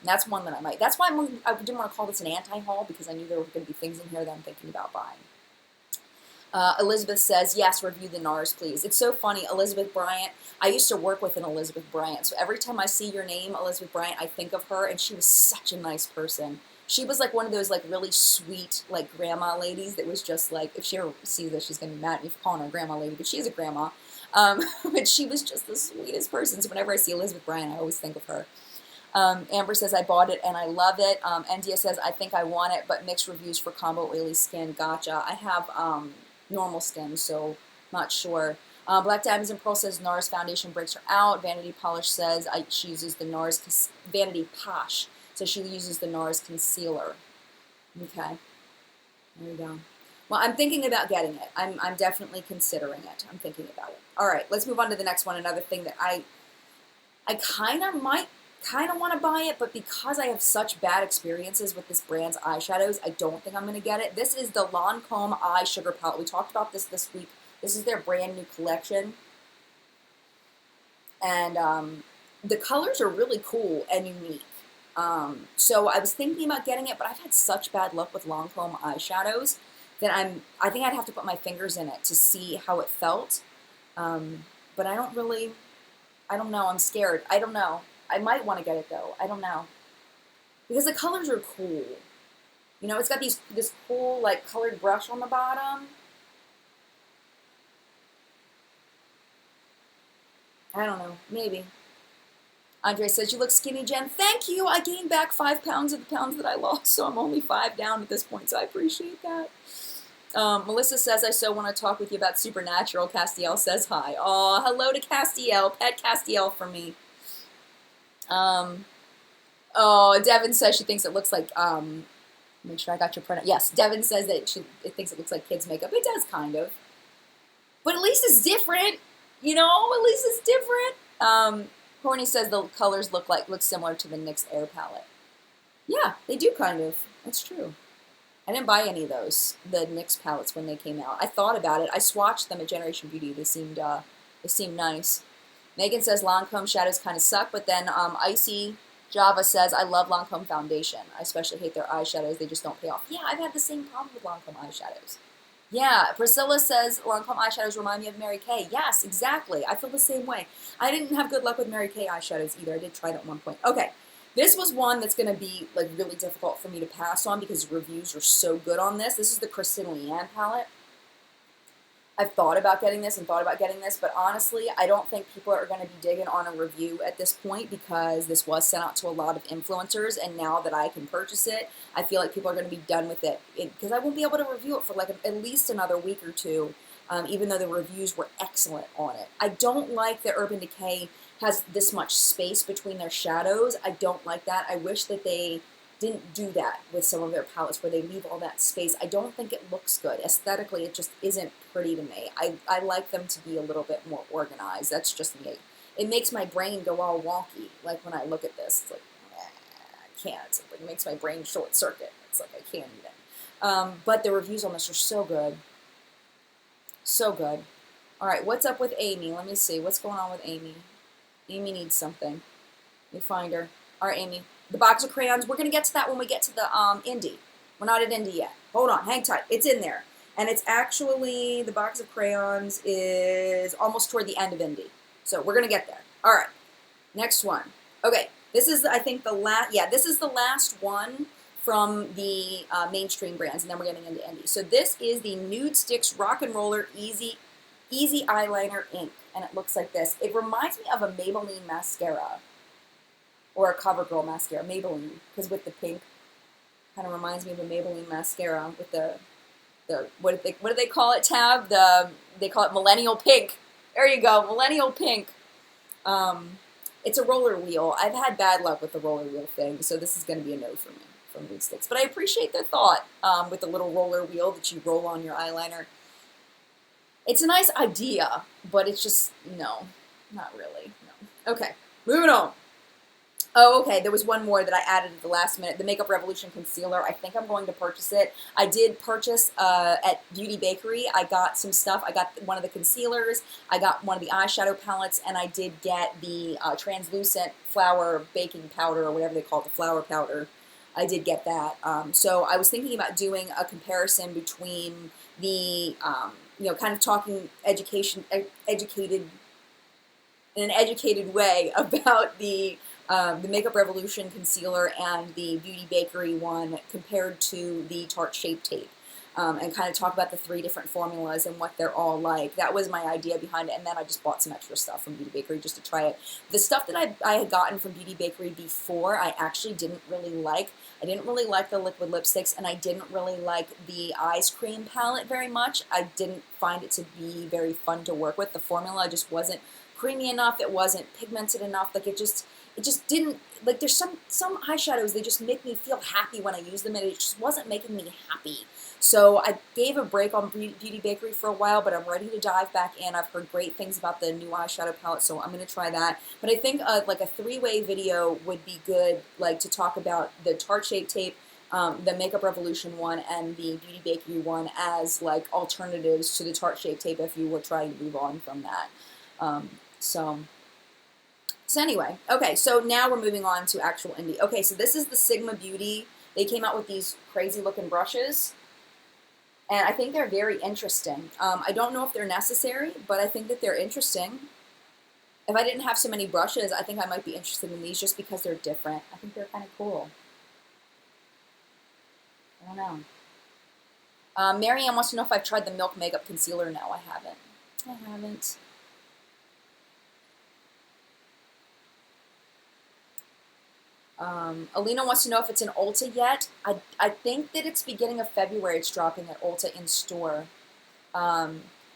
A: That's one that I might. That's why I didn't want to call this an anti-haul, because I knew there were going to be things in here that I'm thinking about buying. Elizabeth says, yes, review the Nars, please. It's so funny. Elizabeth Bryant, I used to work with an Elizabeth Bryant, so every time I see your name, Elizabeth Bryant, I think of her, and she was such a nice person. She was like one of those like really sweet like grandma ladies that was just like, if she ever sees this, she's going to be mad at me for calling her a grandma lady, but she is a grandma. But she was just the sweetest person, so whenever I see Elizabeth Bryant, I always think of her. Amber says, I bought it and I love it. Endia says, I think I want it, but mixed reviews for combo oily skin. Gotcha. I have normal skin, so not sure. Black Diamonds and Pearl says, Nars foundation breaks her out. Vanity Polish says, she uses the Nars, Vanity Posh, so she uses the Nars concealer. Okay. There you go. Well, I'm thinking about getting it. I'm definitely considering it. I'm thinking about it. All right, let's move on to the next one. Another thing that I kind of want to buy it, but because I have such bad experiences with this brand's eyeshadows, I don't think I'm going to get it. This is the Lancome Eye Sugar Palette. We talked about this week. This is their brand new collection. And the colors are really cool and unique. So I was thinking about getting it, but I've had such bad luck with Lancome eyeshadows that I think I'd have to put my fingers in it to see how it felt. But I don't know. I'm scared. I don't know. I might want to get it though. I don't know. Because the colors are cool. You know, it's got this cool like colored brush on the bottom. I don't know. Maybe. Andre says, you look skinny, Jen. Thank you. I gained back 5 pounds of the pounds that I lost, so I'm only 5 down at this point, so I appreciate that. Melissa says, I so want to talk with you about Supernatural. Castiel says hi. Aw, hello to Castiel. Pet Castiel for me. Oh, Devin says she thinks it looks like, make sure I got your printout. Yes, Devin says that it thinks it looks like kids' makeup. It does, kind of. But at least it's different. You know, at least it's different. Horny says the colors look similar to the NYX Air palette. Yeah, they do kind of. That's true. I didn't buy any of those, the NYX palettes when they came out. I thought about it. I swatched them at Generation Beauty. They seemed nice. Megan says Lancome shadows kind of suck, but then Icy Java says, I love Lancome foundation. I especially hate their eyeshadows. They just don't pay off. Yeah, I've had the same problem with Lancome eyeshadows. Yeah, Priscilla says Lancome eyeshadows remind me of Mary Kay. Yes, exactly. I feel the same way. I didn't have good luck with Mary Kay eyeshadows either. I did try that at one point. Okay, this was one that's going to be like really difficult for me to pass on because reviews are so good on this. This is the Kristen Leanne palette. I've thought about getting this and thought about getting this, but honestly, I don't think people are going to be digging on a review at this point because this was sent out to a lot of influencers, and now that I can purchase it, I feel like people are going to be done with it because I won't be able to review it for like at least another week or two, even though the reviews were excellent on it. I don't like that Urban Decay has this much space between their shadows. I don't like that. I wish that they didn't do that with some of their palettes where they leave all that space. I don't think it looks good. Aesthetically, it just isn't pretty to me. I like them to be a little bit more organized. That's just me. It makes my brain go all wonky. Like when I look at this, it's like, I can't. It makes my brain short circuit. It's like I can't even. But the reviews on this are so good. So good. All right, what's up with Amy? Let me see. What's going on with Amy? Amy needs something. Let me find her. All right, Amy. The Box of Crayons, we're going to get to that when we get to the indie. We're not at indie yet. Hold on, hang tight. It's in there. And it's actually, the Box of Crayons is almost toward the end of indie. So we're going to get there. All right, next one. Okay, this is, I think, the last, this is the last one from the mainstream brands, and then we're getting into indie. So this is the Nude Sticks Rock and Roller Easy Eyeliner Ink, and it looks like this. It reminds me of a Maybelline mascara. Or a CoverGirl mascara, Maybelline, because with the pink, kind of reminds me of a Maybelline mascara with the what do they call it, Tab? They call it Millennial Pink. There you go, Millennial Pink. It's a roller wheel. I've had bad luck with the roller wheel thing, so this is going to be a no for me from Nude Sticks. But I appreciate the thought with the little roller wheel that you roll on your eyeliner. It's a nice idea, but it's just, no, not really, no. Okay, moving on. Oh, okay, there was one more that I added at the last minute, the Makeup Revolution Concealer. I think I'm going to purchase it. I did purchase at Beauty Bakery. I got some stuff. I got one of the concealers. I got one of the eyeshadow palettes, and I did get the translucent flour baking powder, or whatever they call it, the flour powder. I did get that. So I was thinking about doing a comparison between the, kind of talking educated in an educated way about the Makeup Revolution concealer and the Beauty Bakery one compared to the Tarte Shape Tape. And kind of talk about the 3 different formulas and what they're all like. That was my idea behind it, and then I just bought some extra stuff from Beauty Bakery just to try it. The stuff that I had gotten from Beauty Bakery before, I actually didn't really like. I didn't really like the liquid lipsticks, and I didn't really like the Eyes Cream palette very much. I didn't find it to be very fun to work with. The formula just wasn't creamy enough. It wasn't pigmented enough. Like it just didn't, like there's some eyeshadows, they just make me feel happy when I use them, and it just wasn't making me happy. So I gave a break on Beauty Bakery for a while, but I'm ready to dive back in. I've heard great things about the new eyeshadow palette, so I'm going to try that. But I think like a 3-way video would be good, like to talk about the Tarte Shape Tape, the Makeup Revolution one, and the Beauty Bakery one as like alternatives to the Tarte Shape Tape if you were trying to move on from that. So anyway, okay, so now we're moving on to actual indie. Okay, so this is the Sigma Beauty. They came out with these crazy looking brushes, and I think they're very interesting. I don't know if they're necessary, but I think that they're interesting. If I didn't have so many brushes, I think I might be interested in these just because they're different. I think they're kind of cool. I don't know. Marianne wants to know if I've tried the Milk Makeup Concealer. No, I haven't. I haven't. Alina wants to know if it's in Ulta yet. I think that it's beginning of February it's dropping at Ulta in store.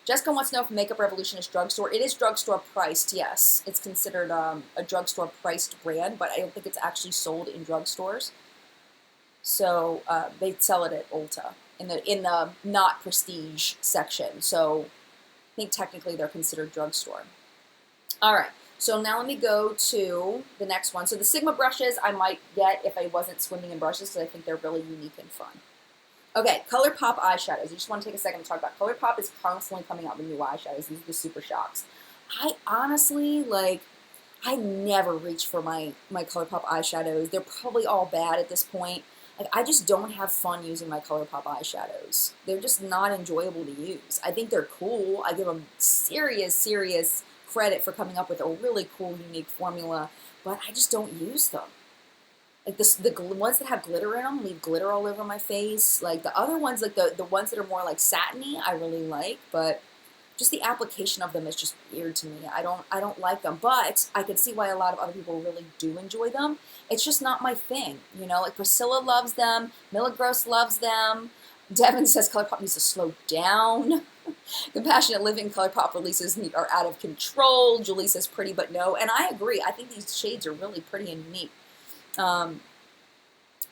A: Jessica wants to know if Makeup Revolution is drugstore. It is drugstore priced, yes. It's considered a drugstore priced brand, but I don't think it's actually sold in drugstores. So they sell it at Ulta in the not prestige section. So I think technically they're considered drugstore. All right. So now let me go to the next one. So the Sigma brushes I might get if I wasn't swimming in brushes because I think they're really unique and fun. Okay, ColourPop eyeshadows. I just want to take a second to talk about ColourPop is constantly coming out with new eyeshadows. These are the Super Shocks. I honestly, I never reach for my ColourPop eyeshadows. They're probably all bad at this point. Like, I just don't have fun using my ColourPop eyeshadows. They're just not enjoyable to use. I think they're cool. I give them serious credit for coming up with a really cool, unique formula, but I just don't use them. Like the ones that have glitter in them leave glitter all over my face. Like the other ones, like the ones that are more like satiny, I really like, but just the application of them is just weird to me. I don't like them, but I can see why a lot of other people really do enjoy them. It's just not my thing, you know. Like Priscilla loves them, Mila Gross loves them. Devin says ColourPop needs to slow down. Compassionate Living ColourPop releases are out of control. Julie says pretty but no, and I agree. I think these shades are really pretty and unique.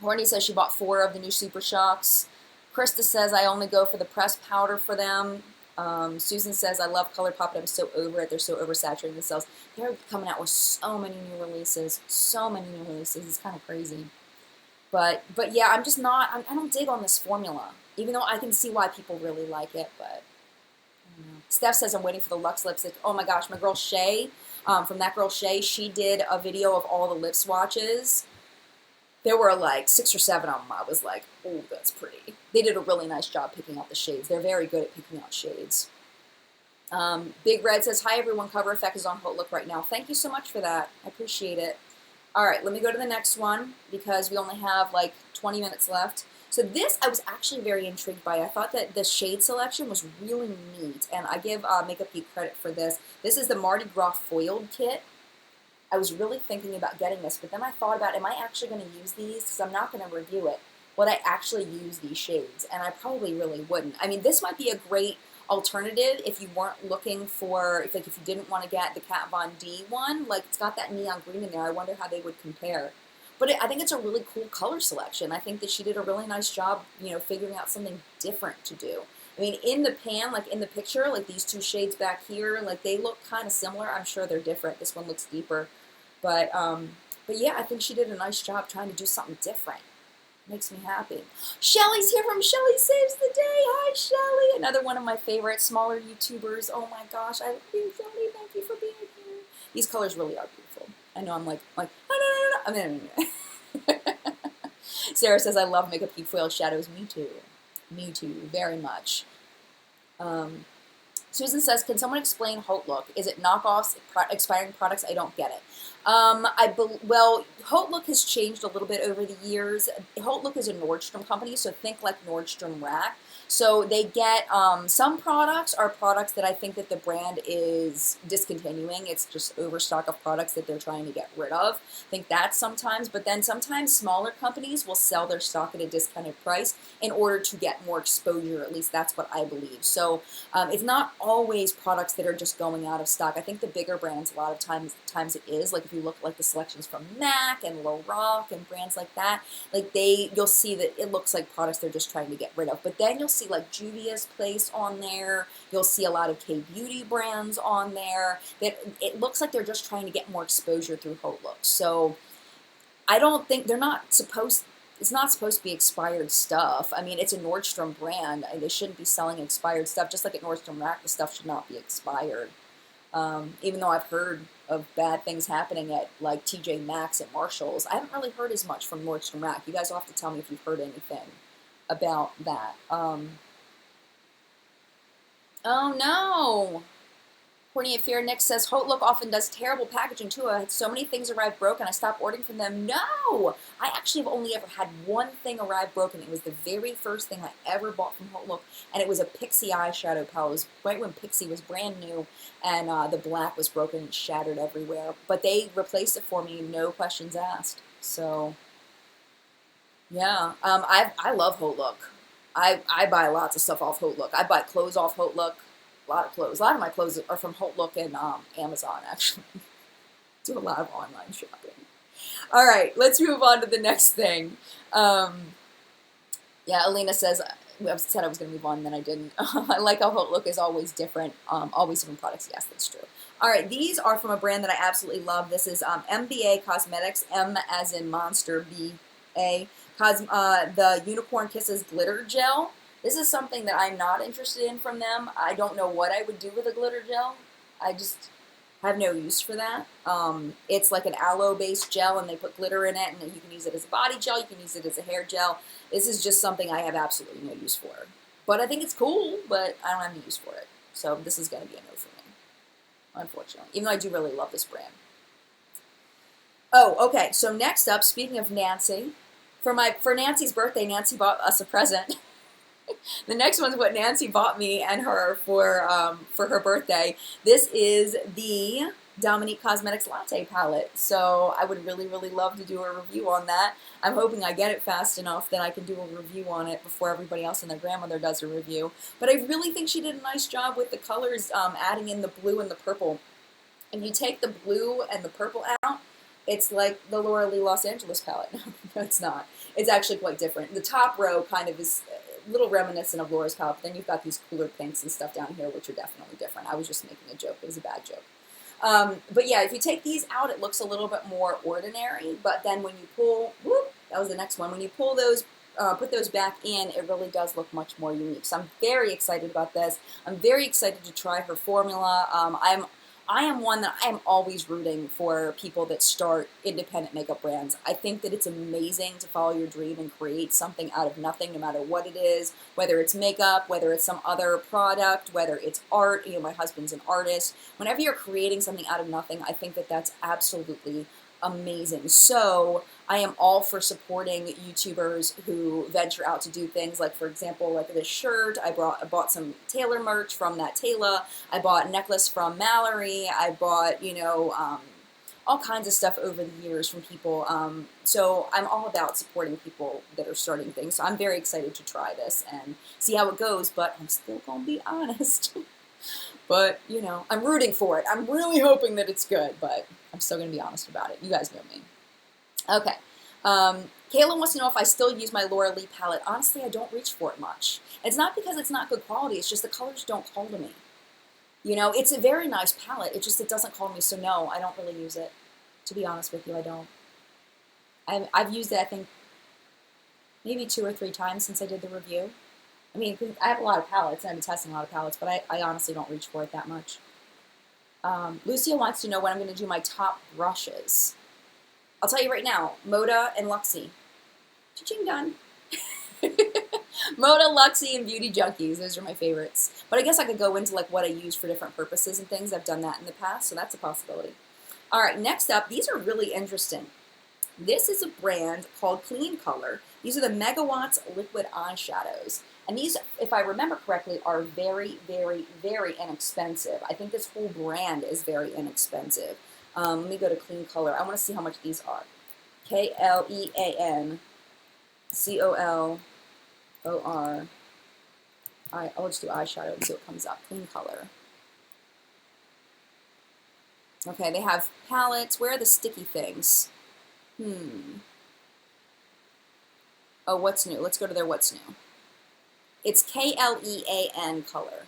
A: Horny says she bought 4 of the new Super Shocks. Krista says I only go for the pressed powder for them. Susan says I love ColourPop, but I'm so over it. They're so oversaturating themselves. They're coming out with so many new releases. So many new releases. It's kind of crazy. But yeah, I'm just not. I don't dig on this formula, even though I can see why people really like it. But I don't know. Steph says I'm waiting for the Luxe lipstick. Oh my gosh, my girl Shay, from That Girl Shay, she did a video of all the lip swatches. There were like 6 or 7 of them. I was like, oh, that's pretty. They did a really nice job picking out the shades. They're very good at picking out shades. Big Red says, hi everyone, Cover Effect is on Hot Look right now. Thank you so much for that. I appreciate it. All right, let me go to the next one because we only have like 20 minutes left. So this I was actually very intrigued by. I thought that the shade selection was really neat, and I give Makeup Geek credit for this. This is the Mardi Gras Foiled Kit. I was really thinking about getting this, but then I thought about, am I actually going to use these? Because I'm not going to review it. Would I actually use these shades? And I probably really wouldn't. I mean, this might be a great alternative if you weren't looking for, if you didn't want to get the Kat Von D one. Like, it's got that neon green in there. I wonder how they would compare. But I think it's a really cool color selection. I think that she did a really nice job, you know, figuring out something different to do. I mean, in the pan, like in the picture, like these 2 shades back here, like they look kind of similar. I'm sure they're different. This one looks deeper. But yeah, I think she did a nice job trying to do something different. Makes me happy. Shelly's here from Shelly Saves the Day. Hi, Shelly. Another one of my favorite smaller YouTubers. Oh my gosh, I love you, Shelly. Thank you for being here. These colors really are beautiful. I know I'm like, no. Sarah says, I love makeup geek foil shadows. Me too. Me too, very much. Susan says, can someone explain Haute Look? Is it knockoffs, expiring products? I don't get it. Well, Haute Look has changed a little bit over the years. Haute Look is a Nordstrom company, so think like Nordstrom Rack. So they get, some products are products that I think that the brand is discontinuing. It's just overstock of products that they're trying to get rid of. I think that sometimes, but then sometimes smaller companies will sell their stock at a discounted price in order to get more exposure. At least that's what I believe. So it's not always products that are just going out of stock. I think the bigger brands, a lot of times it is. Like if you look like the selections from MAC and Lorac and brands like that, like you'll see that it looks like products they're just trying to get rid of. But then you'll see like Julius placed on there. You'll see a lot of K-beauty brands on there that it looks like they're just trying to get more exposure through Haute Look. So I don't think it's not supposed to be expired stuff. I mean, it's a Nordstrom brand. They shouldn't be selling expired stuff. Just like at Nordstrom Rack, the stuff should not be expired. Even though I've heard of bad things happening at like TJ Maxx and Marshalls, I haven't really heard as much from Nordstrom Rack. You guys will have to tell me if you've heard anything about that. Oh no! Courtney at Fear Nick says, Haute Look often does terrible packaging too. I had so many things arrive broken, I stopped ordering from them. No! I actually have only ever had one thing arrive broken. It was the very first thing I ever bought from Haute Look, and it was a Pixie eyeshadow palette. It was right when Pixie was brand new, and the black was broken and shattered everywhere. But they replaced it for me, no questions asked. So, yeah. I love Haute Look. I buy lots of stuff off Haute Look. I buy clothes off Haute Look. A lot of clothes. A lot of my clothes are from Haute Look and Amazon, actually. Do a lot of online shopping. All right, let's move on to the next thing. Yeah, Alina says, I said I was going to move on, and then I didn't. I like how Haute Look is always different products. Yes, that's true. All right, these are from a brand that I absolutely love. This is MBA Cosmetics, M as in monster, B-A. The Unicorn Kisses Glitter Gel. This is something that I'm not interested in from them. I don't know what I would do with a glitter gel. I just have no use for that. It's like an aloe-based gel, and they put glitter in it, and you can use it as a body gel, you can use it as a hair gel. This is just something I have absolutely no use for. But I think it's cool, but I don't have any use for it. So this is going to be a no for me, unfortunately, even though I do really love this brand. Oh, okay, so next up, speaking of Nancy, for Nancy's birthday, Nancy bought us a present. The next one's what Nancy bought me and her for her birthday. This is the Dominie Cosmetics Latte palette. So I would really, really love to do a review on that. I'm hoping I get it fast enough that I can do a review on it before everybody else and their grandmother does a review. But I really think she did a nice job with the colors, adding in the blue and the purple. If you take the blue and the purple out, it's like the Laura Lee Los Angeles palette. No, it's not. It's actually quite different. The top row kind of is little reminiscent of Laura's palette, but then you've got these cooler pinks and stuff down here, which are definitely different. I was just making a joke. It was a bad joke. But yeah, if you take these out, it looks a little bit more ordinary, but then when you pull, whoop, that was the next one. When you pull those, put those back in, it really does look much more unique. So I'm very excited about this. I'm very excited to try her formula. I am one that I am always rooting for people that start independent makeup brands. I think that it's amazing to follow your dream and create something out of nothing, no matter what it is, whether it's makeup, whether it's some other product, whether it's art. You know, my husband's an artist. Whenever you're creating something out of nothing, I think that that's absolutely amazing. So I am all for supporting YouTubers who venture out to do things like, for example, like this shirt. I bought some Taylor merch from that Taylor. I bought a necklace from Mallory. I bought, you know, all kinds of stuff over the years from people. So I'm all about supporting people that are starting things. So I'm very excited to try this and see how it goes, but I'm still going to be honest. But, you know, I'm rooting for it. I'm really hoping that it's good, but I'm still going to be honest about it. You guys know me. Okay. Kayla wants to know if I still use my Laura Lee palette. Honestly, I don't reach for it much. It's not because it's not good quality. It's just the colors don't call to me. You know, it's a very nice palette. It doesn't call to me. So, no, I don't really use it. To be honest with you, I don't. I've used it, I think, maybe 2 or 3 times since I did the review. I mean, I have a lot of palettes, and I've been testing a lot of palettes, but I honestly don't reach for it that much. Lucia wants to know when I'm going to do my top brushes. I'll tell you right now, Moda and Luxie. Cha-ching, done. Moda, Luxie, and Beauty Junkies. Those are my favorites. But I guess I could go into like what I use for different purposes and things. I've done that in the past, so that's a possibility. All right, next up, these are really interesting. This is a brand called Clean Color. These are the Megawatts liquid eyeshadows. And these, if I remember correctly, are very, very, very inexpensive. I think this whole brand is very inexpensive. Let me go to Clean Color. I want to see how much these are. Klean COLOR. I'll just do eyeshadow and see what comes up. Clean Color. Okay, they have palettes. Where are the sticky things? Oh, what's new? Let's go to their what's new. It's KLEAN color.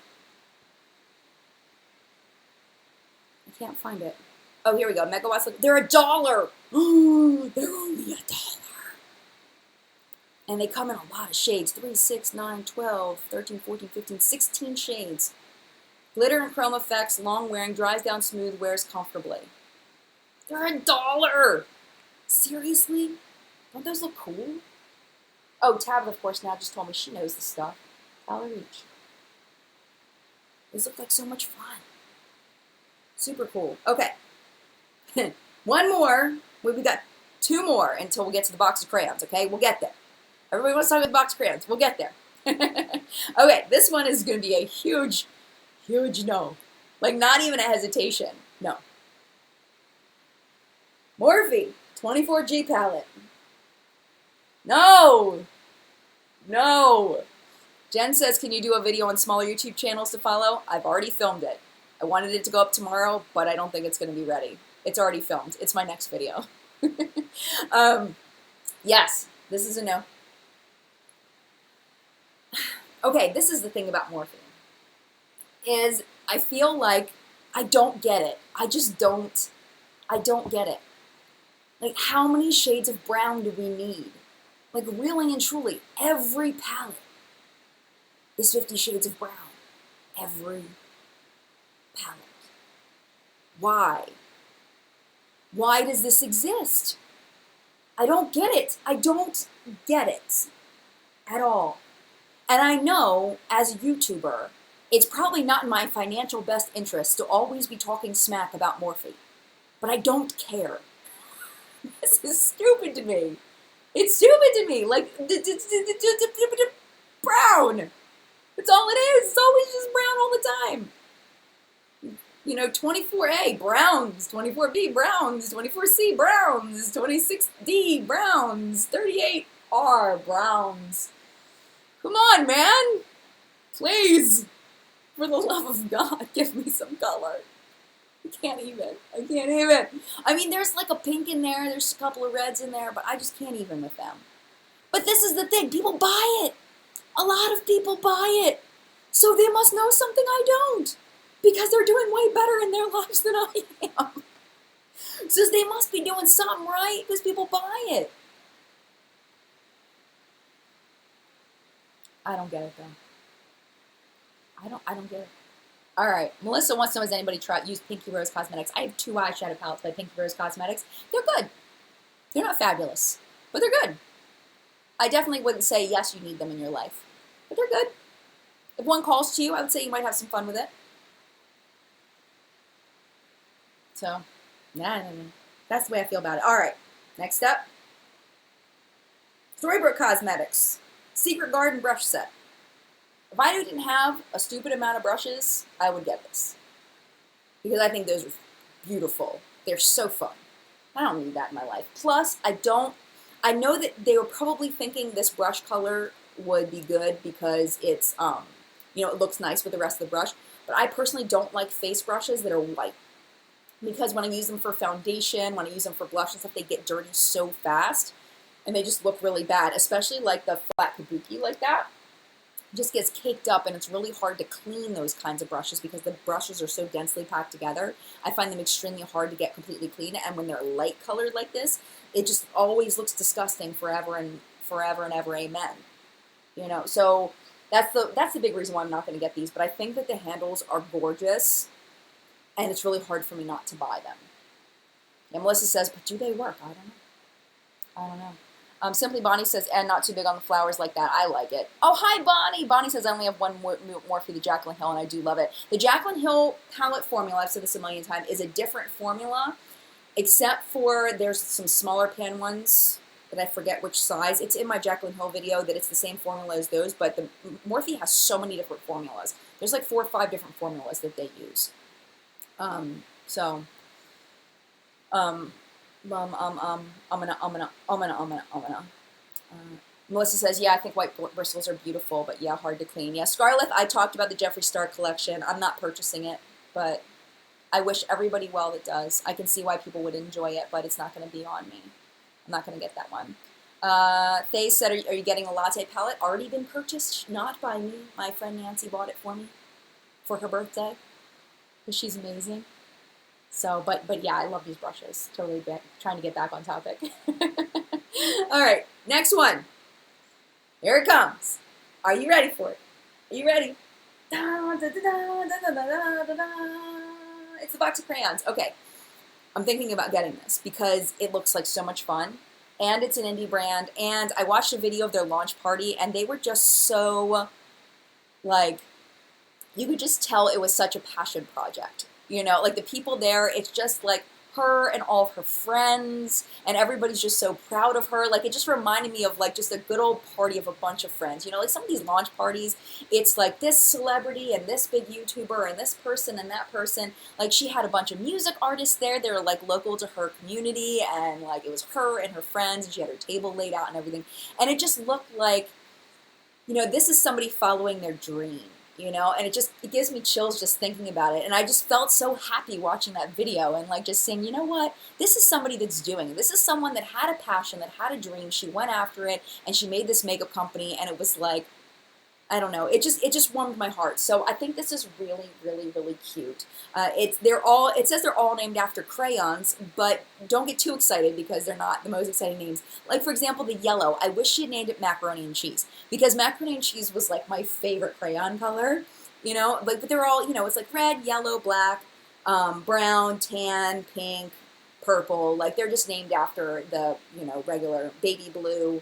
A: I can't find it. Oh, here we go. Megawatts. They're $1. Ooh, they're only $1. And they come in a lot of shades. 3, 6, 9, 12, 13, 14, 15, 16 shades. Glitter and chrome effects, long wearing, dries down smooth, wears comfortably. They're $1. Seriously? Don't those look cool? Oh, Tabitha, of course, now just told me she knows the stuff. $1 each. These look like so much fun. Super cool. Okay. One more. We got 2 more until we get to the box of crayons, okay? We'll get there. Everybody wants to talk about the box of crayons. We'll get there. Okay, this one is going to be a huge no. Like, not even a hesitation. No. Morphe 24G palette. No. Jen says, can you do a video on smaller YouTube channels to follow? I've already filmed it. I wanted it to go up tomorrow, but I don't think it's going to be ready. It's already filmed. It's my next video. Yes, this is a no. Okay, this is the thing about Morphe. Is I feel like I don't get it. I just don't. I don't get it. Like, how many shades of brown do we need? Like, really and truly, every palette is 50 shades of brown. Every palette. Why? Why does this exist? I don't get it. I don't get it at all. And I know, as a YouTuber, it's probably not in my financial best interest to always be talking smack about Morphe. But I don't care. This is stupid to me. It's stupid to me. Like, brown. That's all it is. It's always just brown all the time. You know, 24A, browns. 24B, browns. 24C, browns. 26D, browns. 38R, browns. Come on, man. Please. For the love of God, give me some color. I can't even. I mean, there's like a pink in there. There's a couple of reds in there, but I just can't even with them. But this is the thing. People buy it. A lot of people buy it. So they must know something I don't. Because they're doing way better in their lives than I am. So they must be doing something right because people buy it. I don't get it, though. I don't get it. All right, Melissa wants to know, has anybody used Pinky Rose Cosmetics? I have 2 eyeshadow palettes by Pinky Rose Cosmetics. They're good. They're not fabulous, but they're good. I definitely wouldn't say, yes, you need them in your life, but they're good. If one calls to you, I would say you might have some fun with it. So, nah. That's the way I feel about it. All right, next up. Storybook Cosmetics Secret Garden Brush Set. If I didn't have a stupid amount of brushes, I would get this. Because I think those are beautiful. They're so fun. I don't need that in my life. Plus, I know that they were probably thinking this brush color would be good because it's, it looks nice with the rest of the brush. But I personally don't like face brushes that are white. Because when I use them for foundation, when I use them for blush and stuff, they get dirty so fast. And they just look really bad. Especially like the flat kabuki like that. Just gets caked up, and it's really hard to clean those kinds of brushes because the brushes are so densely packed together. I find them extremely hard to get completely clean, and when they're light colored like this, it just always looks disgusting forever and ever, amen. You know, so that's the big reason why I'm not going to get these, but I think that the handles are gorgeous, and it's really hard for me not to buy them. And Melissa says, but do they work? I don't know. Simply Bonnie says, and not too big on the flowers like that. I like it. Oh, hi, Bonnie. Bonnie says, I only have one more for the Jaclyn Hill, and I do love it. The Jaclyn Hill palette formula, I've said this a million times, is a different formula, except for there's some smaller pan ones that I forget which size. It's in my Jaclyn Hill video that it's the same formula as those, but the Morphe has so many different formulas. There's like 4 or 5 different formulas that they use. Melissa says, yeah, I think white bristles are beautiful, but yeah, hard to clean. Yeah, Scarlett, I talked about the Jeffree Star collection. I'm not purchasing it, but I wish everybody well that does. I can see why people would enjoy it, but it's not going to be on me. I'm not going to get that one. Faye said, are you getting a Latte palette? Already been purchased, not by me. My friend Nancy bought it for me for her birthday, because she's amazing. So, but yeah, I love these brushes. Totally trying to get back on topic. All right, next one. Here it comes. Are you ready for it? Are you ready? It's the Box of Crayons. Okay, I'm thinking about getting this because it looks like so much fun, and it's an indie brand, and I watched a video of their launch party, and they were just so, like, you could just tell it was such a passion project. You know, like the people there, it's just like her and all of her friends, and everybody's just so proud of her. Like, it just reminded me of like just a good old party of a bunch of friends. You know, like some of these launch parties, it's like this celebrity and this big YouTuber and this person and that person. Like, she had a bunch of music artists there. They were like local to her community, and like it was her and her friends, and she had her table laid out and everything. And it just looked like, you know, this is somebody following their dream. You know, and it gives me chills just thinking about it. And I just felt so happy watching that video and like just saying, you know what, this is somebody that's doing it. This is someone that had a passion, that had a dream. She went after it, and she made this makeup company, and it was like, I don't know, it just warmed my heart. So I think this is really, really, really cute. It says they're all named after crayons, but don't get too excited because they're not the most exciting names. Like, for example, the yellow, I wish she had named it macaroni and cheese, because macaroni and cheese was like my favorite crayon color, you know, like, but they're all, you know, it's like red, yellow, black, brown, tan, pink, purple, like they're just named after the, you know, regular baby blue.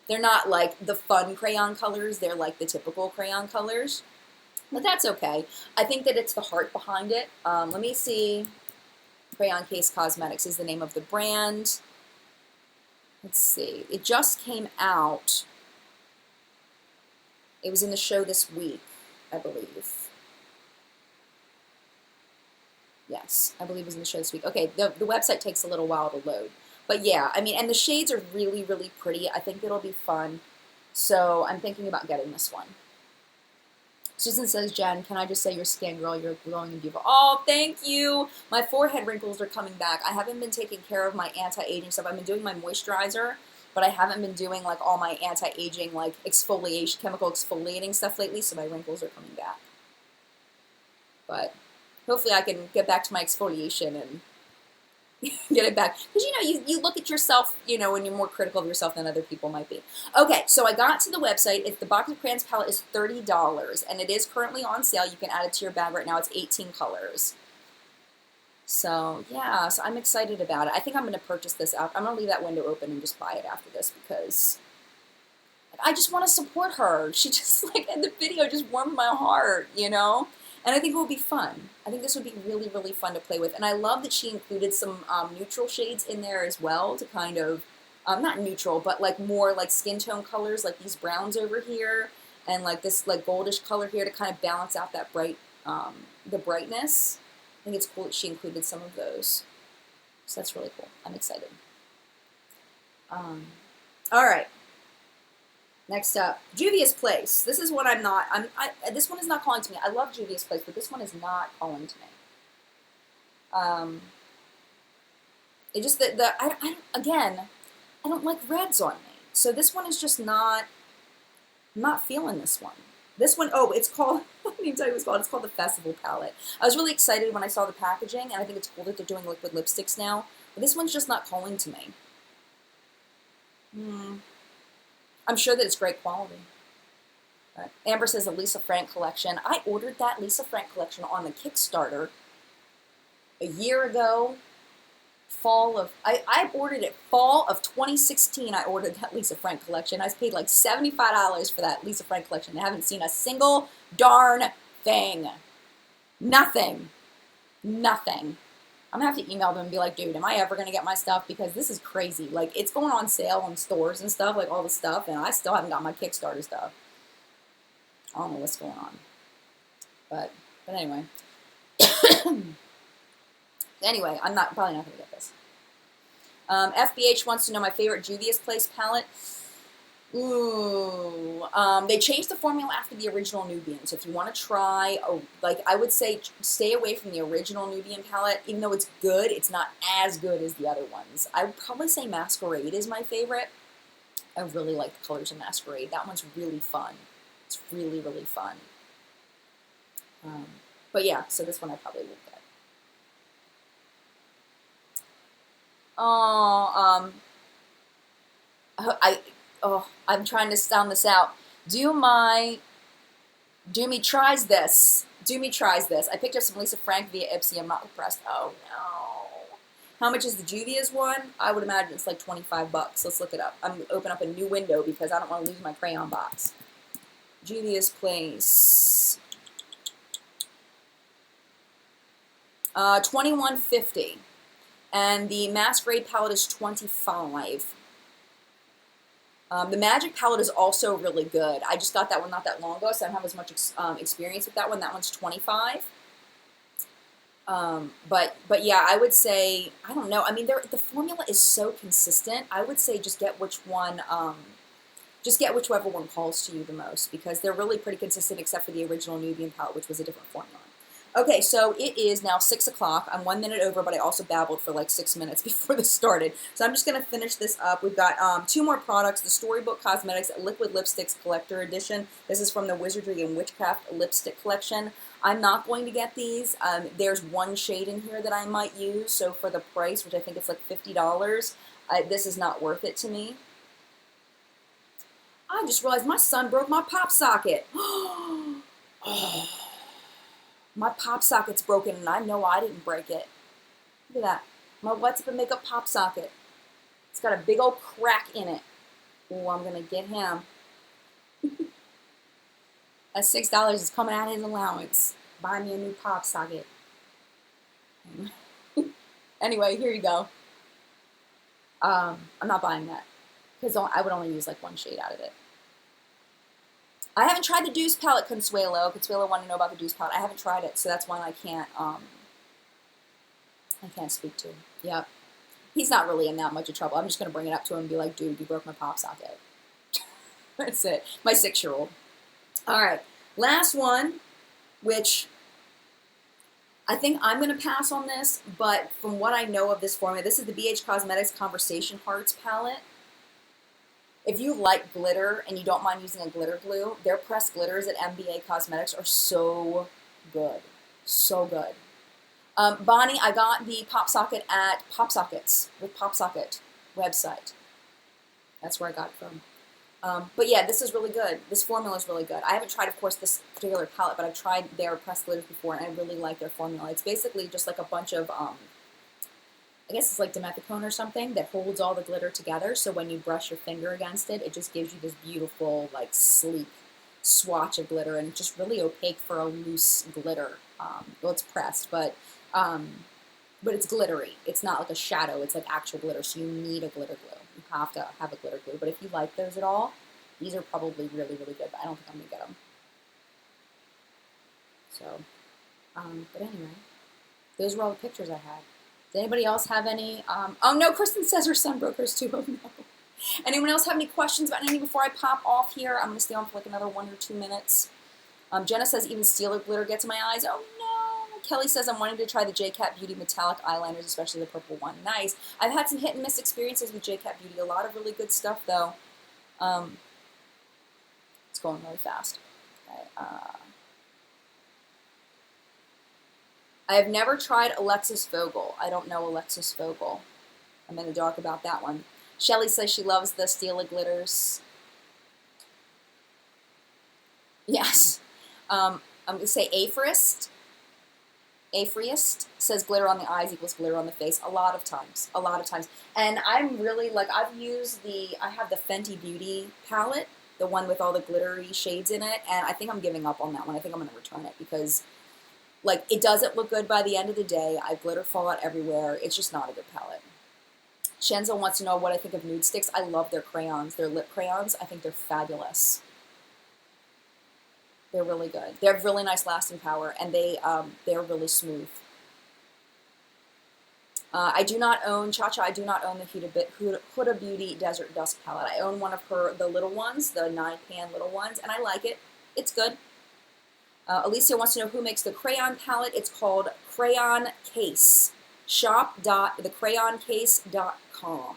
A: They're not like the fun crayon colors. They're like the typical crayon colors. But that's okay. I think that it's the heart behind it. Let me see. Crayon Case Cosmetics is the name of the brand. Let's see. It just came out. It was in the show this week, I believe. Yes, I believe it was in the show this week. Okay, the website takes a little while to load. But yeah, I mean, and the shades are really, really pretty. I think it'll be fun. So I'm thinking about getting this one. Susan says, Jen, can I just say you're skin girl, you're glowing and beautiful. Oh, thank you. My forehead wrinkles are coming back. I haven't been taking care of my anti-aging stuff. I've been doing my moisturizer, but I haven't been doing like all my anti-aging, like exfoliation, chemical exfoliating stuff lately, so my wrinkles are coming back. But hopefully I can get back to my exfoliation and get it back. Because, you know, you look at yourself, you know, and you're more critical of yourself than other people might be. Okay, so I got to the website. The Box of Crayons palette is $30, and it is currently on sale. You can add it to your bag right now. It's 18 colors. So, yeah, so I'm excited about it. I think I'm going to purchase this out. I'm going to leave that window open and just buy it after this because I just want to support her. She just, like, in the video just warmed my heart, you know? And I think it will be fun. I think this would be really, really fun to play with. And I love that she included some neutral shades in there as well to kind of, not neutral, but like more like skin tone colors, like these browns over here, and like this like goldish color here to kind of balance out that bright, the brightness. I think it's cool that she included some of those. So that's really cool. I'm excited. All right. Next up, Juvia's Place. This is what this one is not calling to me. I love Juvia's Place, but this one is not calling to me. It just, again, I don't like reds on me. So this one is just not, I'm not feeling this one. This one, oh, it's called, let me tell you what it's called. It's called the Festival Palette. I was really excited when I saw the packaging, and I think it's cool that they're doing liquid lipsticks now. But this one's just not calling to me. I'm sure that it's great quality. Right. Amber says the Lisa Frank collection. I ordered that Lisa Frank collection on the Kickstarter a year ago, I ordered it fall of 2016. I ordered that Lisa Frank collection. I paid like $75 for that Lisa Frank collection. I haven't seen a single darn thing. Nothing. Nothing. I'm gonna have to email them and be like, dude, am I ever gonna get my stuff? Because this is crazy. Like, it's going on sale in stores and stuff, like all the stuff, and I still haven't got my Kickstarter stuff. I don't know what's going on. But anyway. Anyway, I'm probably not gonna get this. FBH wants to know my favorite Julius Place palette. Ooh, they changed the formula after the original Nubian. So if you want to try, like I would say, stay away from the original Nubian palette. Even though it's good, it's not as good as the other ones. I would probably say Masquerade is my favorite. I really like the colors of Masquerade. That one's really fun. It's really, really fun. But yeah, so this one I probably will get. I'm trying to sound this out. Doomy tries this. Doomy tries this. I picked up some Lisa Frank via Ipsy. I'm not impressed. Oh no. How much is the Julius one? I would imagine it's like 25 bucks. Let's look it up. I'm going to open up a new window because I don't want to lose my crayon box. Julius Place. $21.50. And the Masquerade palette is $25. The Magic palette is also really good. I just got that one not that long ago, so I don't have as much experience with that one. That one's $25. But yeah, I would say, I don't know. I mean, the formula is so consistent. I would say just get whichever one calls to you the most, because they're really pretty consistent except for the original Nubian palette, which was a different formula. Okay, so it is now 6 o'clock. I'm 1 minute over, but I also babbled for like 6 minutes before this started. So I'm just going to finish this up. We've got 2 more products. The Storybook Cosmetics Liquid Lipsticks Collector Edition. This is from the Wizardry and Witchcraft Lipstick Collection. I'm not going to get these. There's one shade in here that I might use. So for the price, which I think it's like $50, this is not worth it to me. I just realized my son broke my pop socket. Oh. My pop socket's broken, and I know I didn't break it. Look at that. My What's Up and Makeup pop socket. It's got a big old crack in it. Oh, I'm going to get him. That $6 is coming out of his allowance. Buy me a new pop socket. Anyway, here you go. I'm not buying that, because I would only use like one shade out of it. I haven't tried the Deuce palette, Consuelo. Consuelo wanted to know about the Deuce palette. I haven't tried it, so that's one I can't speak to. Yep. He's not really in that much of trouble. I'm just going to bring it up to him and be like, dude, you broke my pop socket. That's it. My 6-year-old. All right. Last one, which I think I'm going to pass on this, but from what I know of this formula, this is the BH Cosmetics Conversation Hearts palette. If you like glitter and you don't mind using a glitter glue, their pressed glitters at MBA Cosmetics are so good. So good. Bonnie, I got the pop socket at Pop Sockets with Pop Socket website. That's where I got it from. But yeah, this is really good. This formula is really good. I haven't tried, of course, this particular palette, but I've tried their pressed glitters before, and I really like their formula. It's basically just like a bunch of I guess it's like dimethicone or something that holds all the glitter together, so when you brush your finger against it, it just gives you this beautiful, like, sleek swatch of glitter, and it's just really opaque for a loose glitter. Well, it's pressed, but it's glittery. It's not like a shadow. It's like actual glitter, so you need a glitter glue. You have to have a glitter glue, but if you like those at all, these are probably really, really good, but I don't think I'm going to get them. So, but anyway, those were all the pictures I had. Does anybody else have any? Oh no, Kristen says her son broke hers too. Oh no. Anyone else have any questions about anything before I pop off here? I'm going to stay on for like another 1 or 2 minutes. Jenna says even steel glitter gets in my eyes. Oh no. Kelly says I'm wanting to try the JCat Beauty metallic eyeliners, especially the purple one. Nice. I've had some hit and miss experiences with JCat Beauty. A lot of really good stuff though. It's going really fast. Okay. I have never tried Alexis Vogel. I don't know Alexis Vogel. I'm in the dark about that one. Shelly says she loves the Stila glitters. Yes. I'm going to say Aphorist. Afreist says glitter on the eyes equals glitter on the face. A lot of times. A lot of times. And I'm really, like, I have the Fenty Beauty palette, the one with all the glittery shades in it, and I think I'm giving up on that one. I think I'm going to return it because, like, it doesn't look good by the end of the day. I have glitter fallout everywhere. It's just not a good palette. Shenzo wants to know what I think of nude sticks. I love their crayons. Their lip crayons. I think they're fabulous. They're really good. They have really nice lasting power, and they're really smooth. I do not own, Cha-Cha, I do not own the Huda Beauty Desert Dusk palette. I own one of the little ones, the 9-pan little ones, and I like it. It's good. Alicia wants to know who makes the crayon palette. It's called Crayon Case. Shop.thecrayoncase.com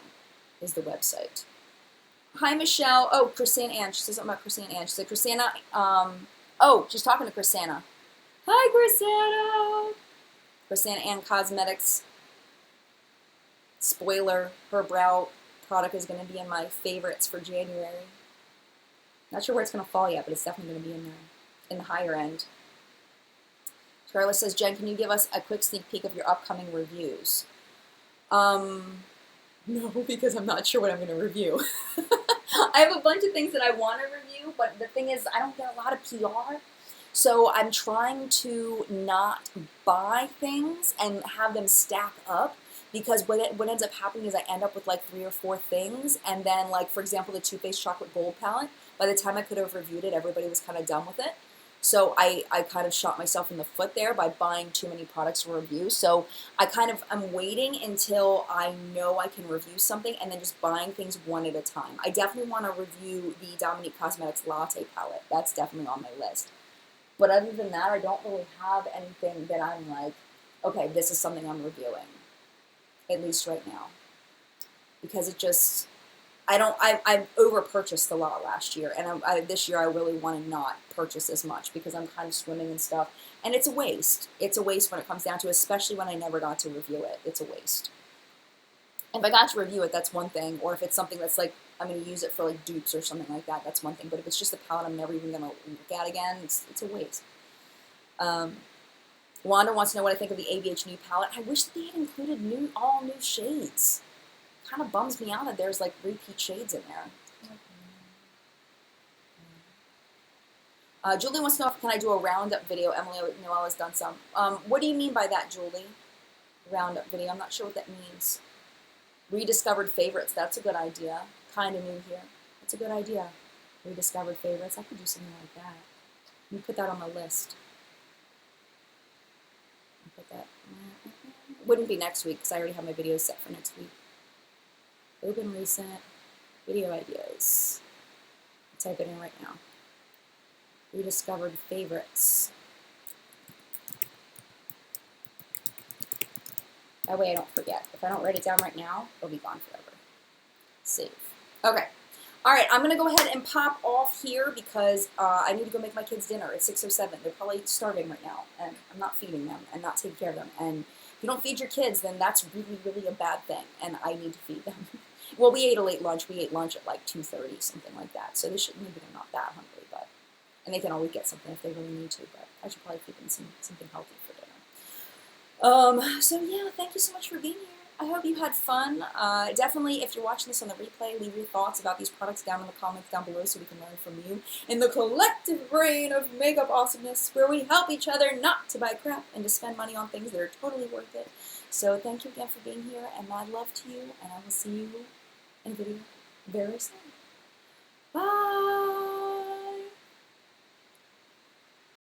A: is the website. Hi, Michelle. Oh, Chrisanna Ann. She says something about Chrisanna Ann. She said, Chrisanna, oh, she's talking to Chrisanna. Hi, Chrisanna. Chrisanna Ann Cosmetics. Spoiler, her brow product is going to be in my favorites for January. Not sure where it's going to fall yet, but it's definitely going to be in there, in the higher end. Charlotte says, Jen, can you give us a quick sneak peek of your upcoming reviews? No, because I'm not sure what I'm going to review. I have a bunch of things that I want to review, but the thing is, I don't get a lot of PR. So I'm trying to not buy things and have them stack up, because what ends up happening is I end up with like 3 or 4 things, and then, like, for example, the Too Faced Chocolate Gold palette, by the time I could have reviewed it, everybody was kind of done with it. So I kind of shot myself in the foot there by buying too many products for review. So I'm waiting until I know I can review something and then just buying things one at a time. I definitely want to review the Dominie Cosmetics Latte palette. That's definitely on my list. But other than that, I don't really have anything that I'm like, okay, this is something I'm reviewing, at least right now. Because it just, I've over-purchased a lot last year, and this year I really want to not purchase as much because I'm kind of swimming and stuff, and it's a waste. It's a waste when it comes down to it, especially when I never got to review it. It's a waste. If I got to review it, that's one thing, or if it's something that's like, I'm going to use it for like dupes or something like that, that's one thing, but if it's just a palette I'm never even going to look at again, it's a waste. Wanda wants to know what I think of the ABH New palette. I wish that they had included all new shades. Kind of bums me out that there's like repeat shades in there. Julie wants to know if can I do a roundup video. Emily Noel has done some. What do you mean by that, Julie? Roundup video. I'm not sure what that means. Rediscovered favorites. That's a good idea. Kind of new here. That's a good idea. Rediscovered favorites. I could do something like that. Let me put that on my list. Put that. Wouldn't be next week because I already have my videos set for next week. Open recent video ideas. I'll type it in right now. Rediscovered favorites. That way I don't forget. If I don't write it down right now, it'll be gone forever. Save. Okay. All right, I'm going to go ahead and pop off here because I need to go make my kids dinner. It's 6:07. They're probably starving right now, and I'm not feeding them and not taking care of them. And if you don't feed your kids, then that's really, really a bad thing, and I need to feed them. Well, we ate a late lunch. We ate lunch at like 2:30, something like that. So maybe they're not that hungry, but, and they can always get something if they really need to, but I should probably feed them something healthy for dinner. So yeah, thank you so much for being here. I hope you had fun. Definitely, if you're watching this on the replay, leave your thoughts about these products down in the comments down below so we can learn from you in the collective brain of makeup awesomeness, where we help each other not to buy crap and to spend money on things that are totally worth it. So thank you again for being here, and my love to you, and I will see you in a video very soon. Bye!